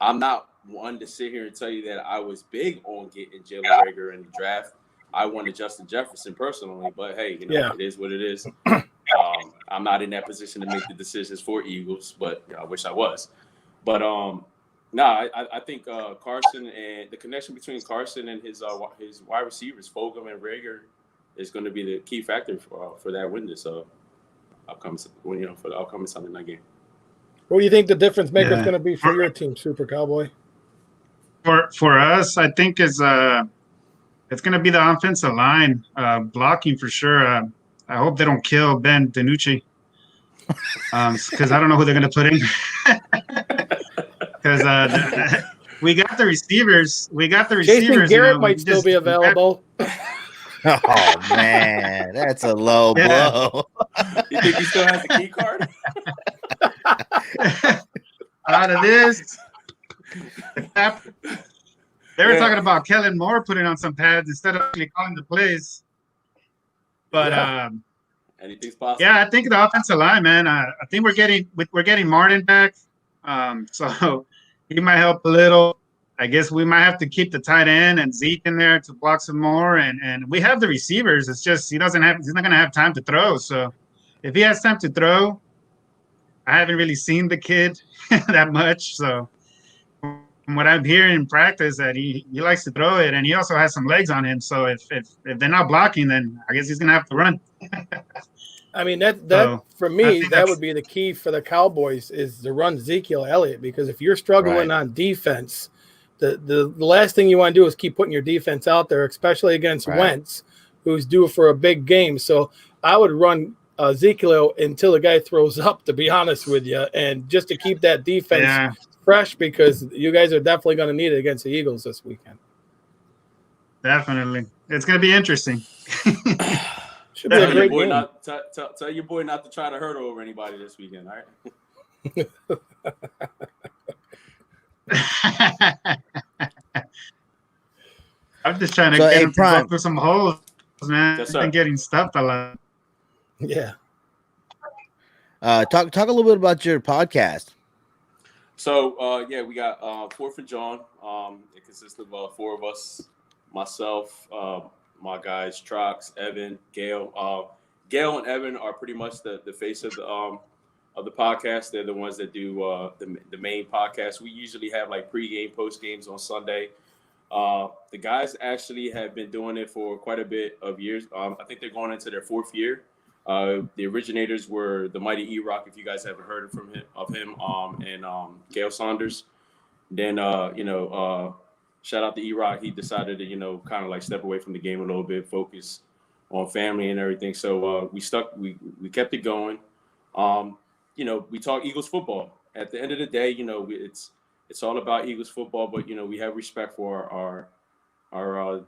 I'm not one to sit here and tell you that I was big on getting Jalen Rager in the draft. I wanted Justin Jefferson personally, but hey, it is what it is. I'm not in that position to make the decisions for Eagles, but I wish I was. But I think Carson and the connection between Carson and his wide receivers, Fulgham and Rager, is going to be the key factor for that win this upcoming for the upcoming Sunday night game. What do you think the difference maker is going to be for your team, Super Cowboy? For us, I think it's going to be the offensive line blocking for sure. I hope they don't kill Ben DiNucci because I don't know who they're going to put in. Because we got the receivers. Jason Garrett might still be available. Oh man, that's a low blow. You think he still has the key card? Out of this, they were talking about Kellen Moore putting on some pads instead of actually calling the plays. But anything's possible. Yeah, I think the offensive line, man. I think we're getting Martin back, so he might help a little. I guess we might have to keep the tight end and Zeke in there to block some more, and we have the receivers. It's just he's not going to have time to throw. So if he has time to throw, I haven't really seen the kid that much. So from what I'm hearing in practice, that he likes to throw it, and he also has some legs on him. So if they're not blocking, then I guess he's going to have to run. I mean, that for me, that would be the key for the Cowboys is to run Ezekiel Elliott, because if you're struggling on defense, the last thing you want to do is keep putting your defense out there, especially against Wentz, who's due for a big game. So I would run Ezekiel until the guy throws up, to be honest with you, and just to keep that defense fresh, because you guys are definitely going to need it against the Eagles this weekend. Definitely. It's going to be interesting. Should be a great game. Tell your boy not to try to hurt over anybody this weekend, all right? I'm just trying to get him to go through some holes, man. Yes, I've been getting stuffed a lot. Yeah. Talk a little bit about your podcast. So we got 4th and John. It consists of 4 of us, myself, my guys, Trox, Evan, Gail. Gail and Evan are pretty much the face of the podcast. They're the ones that do the main podcast. We usually have pre-game, post-games on Sunday. The guys actually have been doing it for quite a bit of years. I think they're going into their 4th year. The originators were the mighty E-Rock, if you guys haven't heard of him, and Gail Saunders. Then, shout out to E-Rock. He decided to, kind of step away from the game a little bit, focus on family and everything. So we kept it going. We talk Eagles football. At the end of the day, it's all about Eagles football, but we have respect for our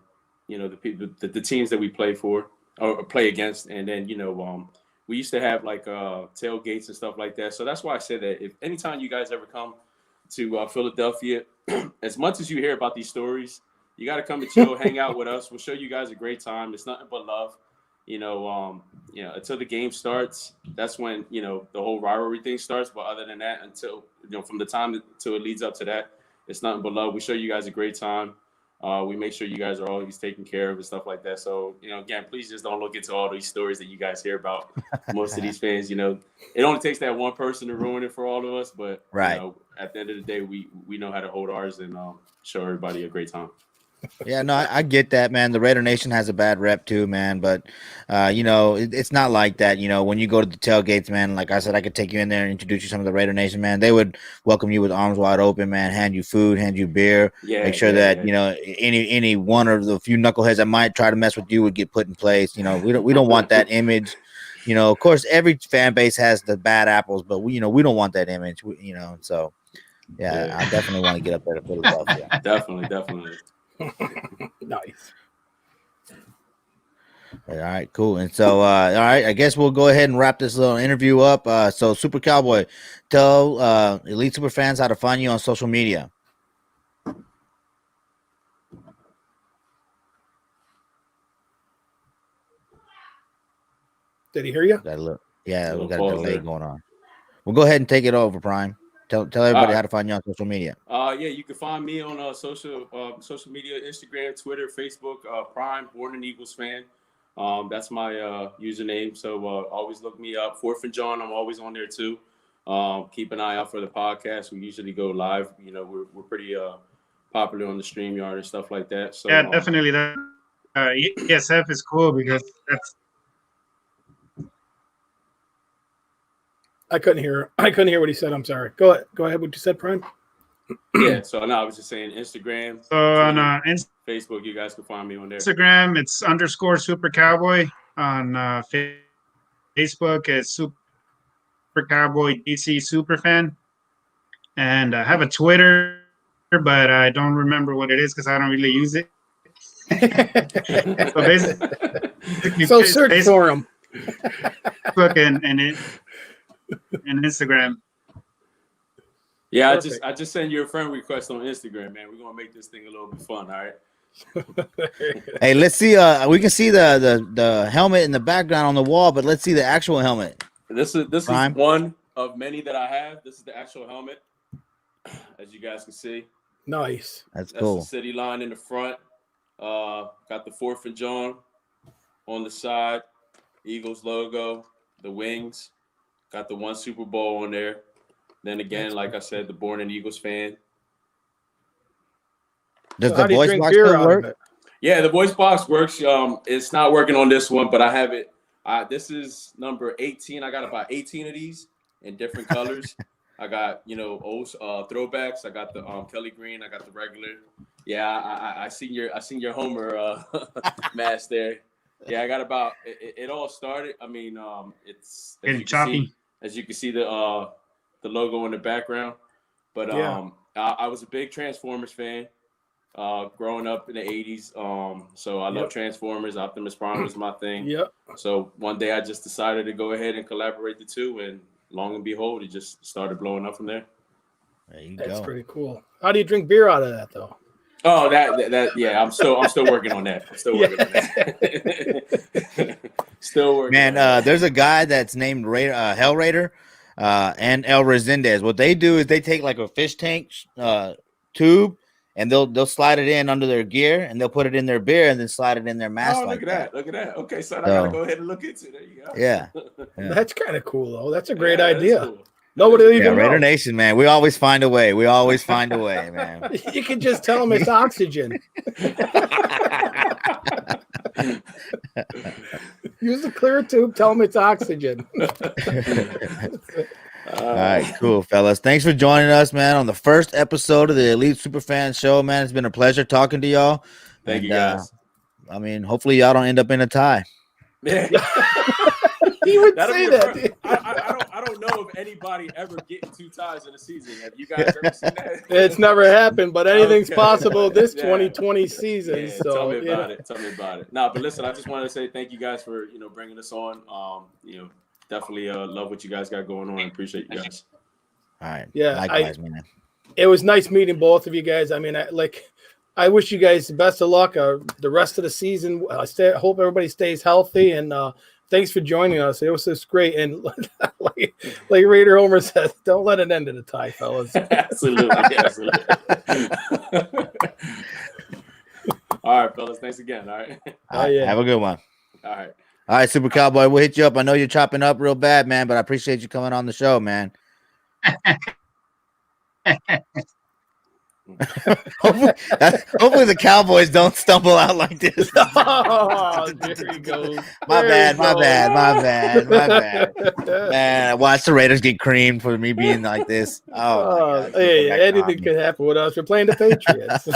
the people, the teams that we play for or play against, and then we used to have tailgates and stuff like that. So that's why I said that if anytime you guys ever come to Philadelphia, as much as you hear about these stories, you got to come and chill, hang out with us. We'll show you guys a great time. It's nothing but love. Until the game starts, that's when, the whole rivalry thing starts. But other than that, until, from the time until it leads up to that, it's nothing but love. We show you guys a great time. We make sure you guys are always taken care of and stuff like that. So, again, please just don't look into all these stories that you guys hear about most of these fans. It only takes that one person to ruin it for all of us. But, at the end of the day, we know how to hold ours and show everybody a great time. Yeah, no, I get that, man. The Raider Nation has a bad rep too, man. But, it's not like that. When you go to the tailgates, man, like I said, I could take you in there and introduce you to some of the Raider Nation, man. They would welcome you with arms wide open, man, hand you food, hand you beer, make sure that, any one of the few knuckleheads that might try to mess with you would get put in place. We don't want that image. Of course, every fan base has the bad apples, but we don't want that image. So yeah, I definitely want to get up there to Philadelphia. Definitely. Nice. All right, cool. And so, all right, I guess we'll go ahead and wrap this little interview up. So, Super Cowboy, tell Elite Super fans how to find you on social media. Did he hear you? Yeah, we got a delay going on. We'll go ahead and take it over, Prime. Tell everybody how to find you on social media. Yeah, you can find me on social media, Instagram, Twitter, Facebook, Prime, BornEaglesFan. That's my username. So always look me up. 4th and John, I'm always on there too. Keep an eye out for the podcast. We usually go live. We're pretty popular on the StreamYard and stuff like that. So yeah, definitely. That ESF is cool because that's. I couldn't hear what he said. I'm sorry. Go ahead. What you said, Prime? Yeah. So no, I was just saying Instagram. So on Facebook, you guys can find me on there. Instagram, it's _Super Cowboy. On Facebook, it's Super Cowboy DC SuperFan. And I have a Twitter, but I don't remember what it is because I don't really use it. So basically, search for him. Facebook and Instagram. Yeah, I just send you a friend request on Instagram, man. We're gonna make this thing a little bit fun, all right? Hey, let's see. We can see the helmet in the background on the wall, but let's see the actual helmet. This is one of many that I have. This is the actual helmet, as you guys can see. Nice. That's cool. The city line in the front. Got the 4th and John on the side. Eagles logo. The wings. Got the 1 Super Bowl on there. Then again, like I said, the BornEaglesFan. Does the voice box work? Yeah, the voice box works. It's not working on this one, but I have it. This is number 18. I got about 18 of these in different colors. I got old throwbacks. I got the Kelly Green. I got the regular. Yeah, I seen your Homer mask there. Yeah, I got about. It all started. I mean, it's getting choppy. As you can see the logo in the background. But I was a big Transformers fan growing up in the 80s. So I love Transformers. Optimus Prime was my thing. Yep. So one day I just decided to go ahead and collaborate the two, and long and behold, it just started blowing up from there. There you That's go. pretty cool. How do you drink beer out of that though? Oh, that yeah. I'm still working on that. Still working on that. Still working. Man, there's a guy that's named Hell Raider and El Resendez. What they do is they take like a fish tank tube and they'll slide it in under their gear and they'll put it in their beer and then slide it in their mask. Oh, look at that. Okay, so I gotta go ahead and look into it. There you go. Yeah. That's kind of cool though. That's a great idea. Cool. Nobody even Raider Nation, man. We always find a way. Man. You can just tell them it's oxygen. Use the clear tube. Tell them it's oxygen. All right, cool, fellas. Thanks for joining us, man, on the first episode of the Elite Superfan Show, man. It's been a pleasure talking to y'all. Thank you, guys. I mean, hopefully y'all don't end up in a tie. Yeah. He would say that. I don't know if anybody ever getting 2 ties in a season. Have you guys ever seen that? It's never happened, but anything's possible this 2020 season. Yeah, so tell me about it. No, but listen, I just wanted to say thank you guys for bringing us on. Definitely love what you guys got going on. Appreciate you guys. All right. Yeah. Likewise, man. It was nice meeting both of you guys. I mean, I wish you guys the best of luck the rest of the season. I hope everybody stays healthy, and thanks for joining us. It was just great. And like Raider Homer says, don't let it end in a tie, fellas. Absolutely. All right, fellas. Thanks again. All right. Have a good one. All right. All right, Super Cowboy. We'll hit you up. I know you're chopping up real bad, man, but I appreciate you coming on the show, man. Hopefully the Cowboys don't stumble out like this. Oh, there you go. My bad. Man, I watched the Raiders get creamed for me being like this. Oh, hey, anything could happen with us. We're playing the Patriots.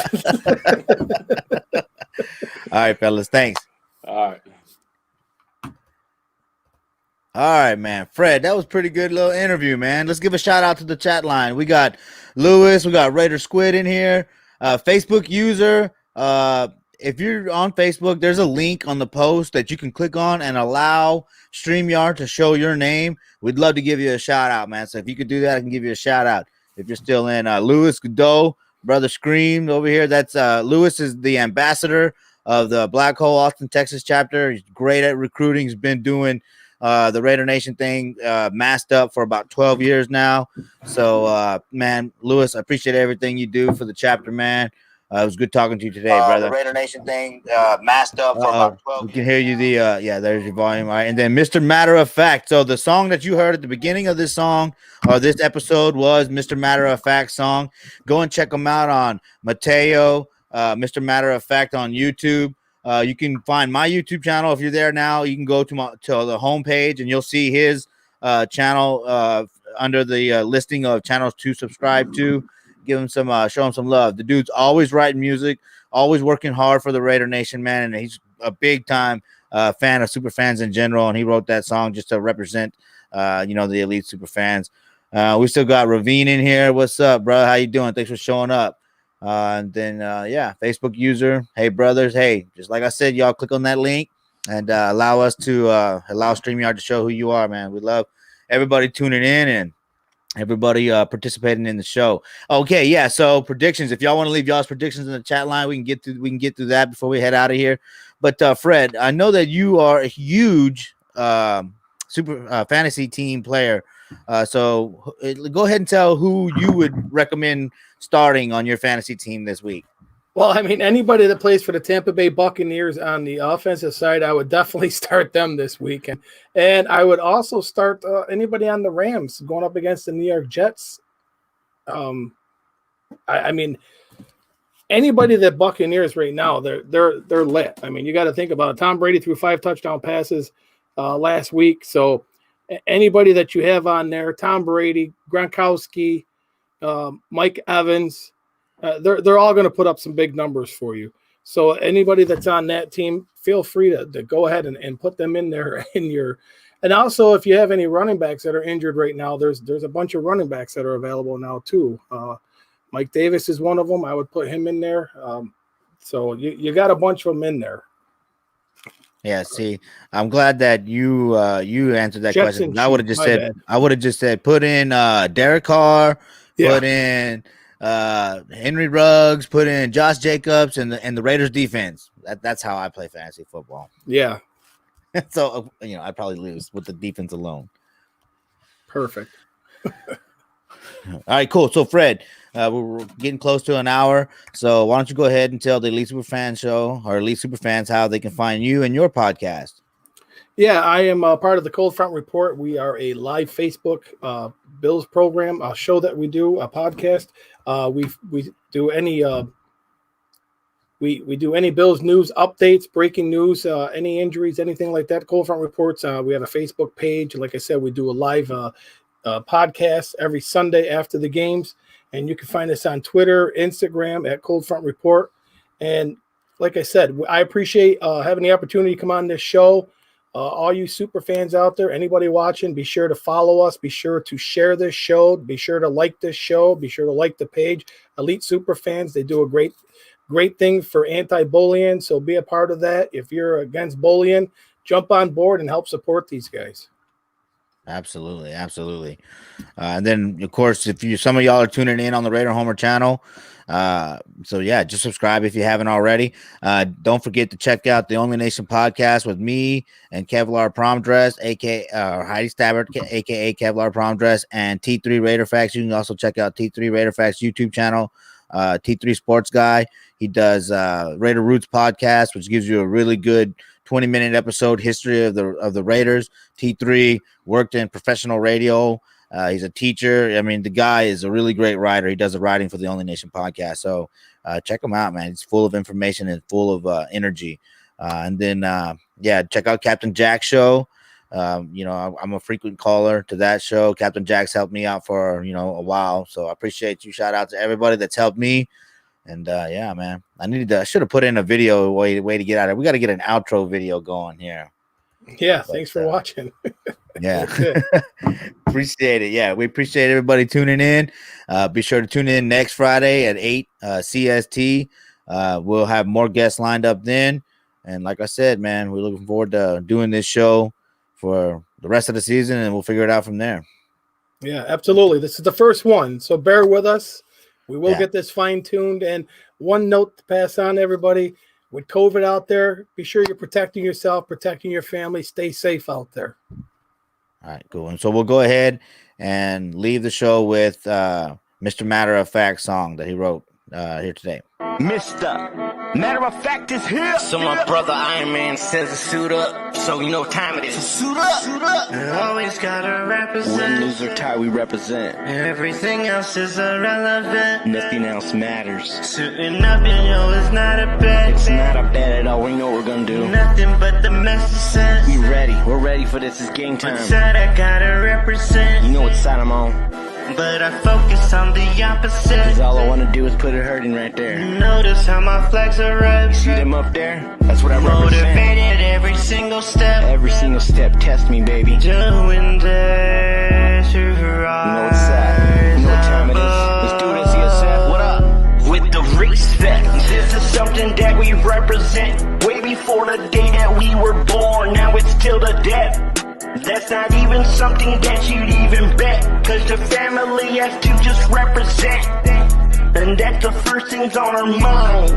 All right, fellas. Thanks. All right. All right, man. Fred, that was pretty good little interview, man. Let's give a shout out to the chat line. We got Lewis, we got Raider Squid in here, Facebook user. If you're on Facebook, there's a link on the post that you can click on and allow StreamYard to show your name. We'd love to give you a shout out, man. So if you could do that, I can give you a shout out. If you're still in, Lewis Godot, Brother Scream over here. That's Lewis is the ambassador of the Black Hole Austin, Texas chapter. He's great at recruiting. He's been doing the Raider Nation thing masked up for about 12 years now. So, man, Lewis, I appreciate everything you do for the chapter, man. It was good talking to you today, brother. The Raider Nation thing masked up for about 12 We can hear you. Yeah, there's your volume. All right. And then Mr. Matter of Fact. So the song that you heard at the beginning of this song or this episode was Mr. Matter of Fact song. Go and check them out on Mateo, Mr. Matter of Fact on YouTube. You can find my YouTube channel. If you're there now, you can go to the homepage and you'll see his channel under the listing of channels to subscribe to. Give him some, show him some love. The dude's always writing music, always working hard for the Raider Nation, man. And he's a big time fan of super fans in general. And he wrote that song just to represent, the elite super fans. We still got Ravine in here. What's up, bro? How you doing? Thanks for showing up. And then, Facebook user. Hey, brothers. Hey, just like I said, y'all click on that link and allow us to allow StreamYard to show who you are, man. We love everybody tuning in and everybody participating in the show. Okay, yeah. So predictions. If y'all want to leave y'all's predictions in the chat line, we can get through that before we head out of here. But Fred, I know that you are a huge super fantasy team player. So go ahead and tell who you would recommend starting on your fantasy team this week. Well, I mean, anybody that plays for the Tampa Bay Buccaneers on the offensive side, I would definitely start them this weekend. And I would also start anybody on the Rams going up against the New York Jets. I mean, anybody that Buccaneers right now, they're lit. I mean, you got to think about it. Tom Brady threw 5 touchdown passes last week. So anybody that you have on there, Tom Brady, Gronkowski, Mike Evans, they're all going to put up some big numbers for you. So anybody that's on that team, feel free to go ahead and put them in there in your. And also, if you have any running backs that are injured right now, there's a bunch of running backs that are available now too. Mike Davis is one of them. I would put him in there. So you got a bunch of them in there. Yeah, see, I'm glad that you answered that question. I would have just said put in Derek Carr, put in Henry Ruggs, put in Josh Jacobs and the Raiders defense. That's how I play fantasy football. Yeah. So I'd probably lose with the defense alone. Perfect. All right, cool. So Fred, we're getting close to an hour. So why don't you go ahead and tell the Elite Superfan show or Elite Superfans how they can find you and your podcast? Yeah, I am part of the Cold Front Report. We are a live Facebook Bills program, a show that we do, a podcast. We do any we do any Bills news updates, breaking news, any injuries, anything like that. Cold Front Reports. We have a Facebook page. Like I said, we do a live podcast every Sunday after the games, and you can find us on Twitter, Instagram at Cold Front Report. And like I said, I appreciate having the opportunity to come on this show. All you super fans out there, anybody watching, be sure to follow us. Be sure to share this show. Be sure to like this show. Be sure to like the page. Elite Super Fans, they do a great thing for anti-bullying. So be a part of that. If you're against bullying, jump on board and help support these guys. Absolutely. And then, of course, if some of y'all are tuning in on the Raider Homer channel, so yeah, just subscribe if you haven't already. Don't forget to check out the Only Nation podcast with me and Kevlar Prom Dress, aka Heidi Stabbert, aka Kevlar Prom Dress, and T3 Raider Facts. You can also check out T3 Raider Facts YouTube channel. T3 Sports Guy. He does Raider Roots podcast, which gives you a really good 20-minute episode history of the Raiders. T3 worked in professional radio. He's a teacher. I mean, the guy is a really great writer. He does the writing for the Only Nation podcast. So check him out, man. He's full of information and full of energy. And then, check out Captain Jack's show. I'm a frequent caller to that show. Captain Jack's helped me out for, a while. So I appreciate you. Shout out to everybody that's helped me. And man, I should have put in a video way to get out of it. We got to get an outro video going here. Yeah, thanks for watching. Yeah. Appreciate it. Yeah, we appreciate everybody tuning in. Be sure to tune in next Friday at 8 CST. We'll have more guests lined up then. And like I said, man, we're looking forward to doing this show for the rest of the season, and we'll figure it out from there. Yeah, absolutely. This is the first one, so bear with us. We will get this fine-tuned. And one note to pass on to everybody, with COVID out there, be sure you're protecting yourself, protecting your family. Stay safe out there. All right, cool. And so we'll go ahead and leave the show with Mr. Matter of Fact song that he wrote here today. Mr. Matter of Fact is here. So my brother Iron Man says to suit up. So you know what time it is. So suit up. Suit up. And always gotta represent. Win, lose, or tie, we represent. Everything else is irrelevant. Nothing else matters. Suiting up, you know, it's not a bet. It's not a bet at all. We know what we're gonna do. Nothing but the message sense. We ready. We're ready for this. It's game time. What side I gotta represent. You know what side I'm on. But I focus on the opposite. Cause all I wanna do is put it hurting right there. Notice how my flags are red. See them up there? That's what I represent. Motivated every single step. Every single step, test me, baby. Doing that to rise. You know what's that? You know what time it is. Let's do this, ESF. What up? With the respect, this is something that we represent. Way before the day that we were born, now it's till the death. That's not even something that you'd even bet. Cause the family has to just represent. And that's the first thing's on our mind.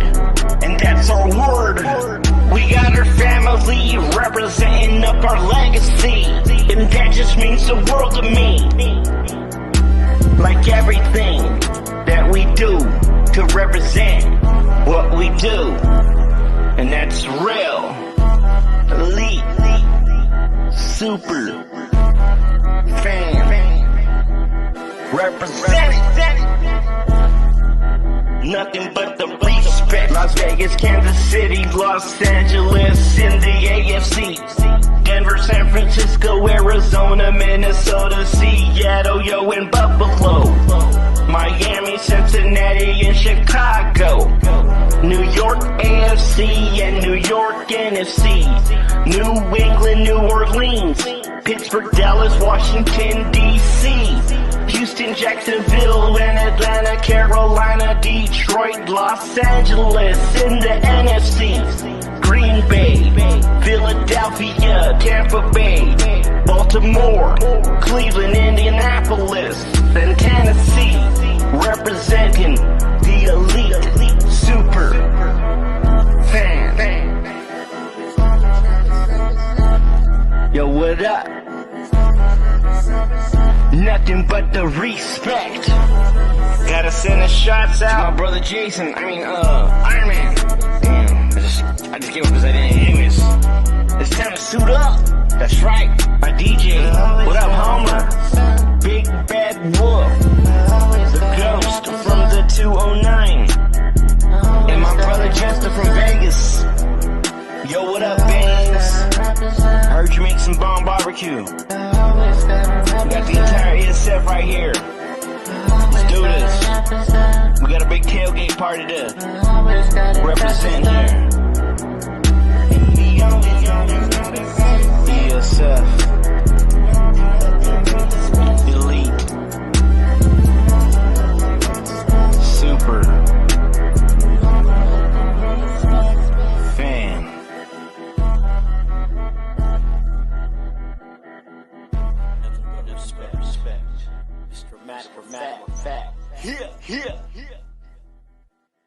And that's our word. We got our family representing up our legacy. And that just means the world to me. Like everything that we do to represent what we do. And that's real. Elite. Super fan represent nothing but the respect. Las Vegas, Kansas City, Los Angeles in the AFC. Denver, San Francisco, Arizona, Minnesota, Seattle, yo, and Buffalo. Miami, Cincinnati, and Chicago. New York AFC and New York NFC. New England, New Orleans. Pittsburgh, Dallas, Washington, D.C. Houston, Jacksonville, and Atlanta, Carolina, Detroit, Los Angeles in the NFC. Green Bay, Philadelphia, Tampa Bay, Baltimore, Cleveland, Indianapolis, and Tennessee. Representing the elite super fan. Yo, what up? Nothing but the respect. Gotta send the shots out to my brother Jason. Iron Man. Damn, I just gave up because I didn't. Anyways, it's time to suit up. That's right. My DJ. What up, Homer? Big Bad Wolf. The Ghost from the 209. And my brother Jester from Vegas. Yo, what up, Bangs? Heard you make some bomb barbecue. We got the entire ESF right here. Let's do this. We got a big tailgate party to represent here. ESF. Elite. Super. Fan. Respect. It's dramatic fact. Here.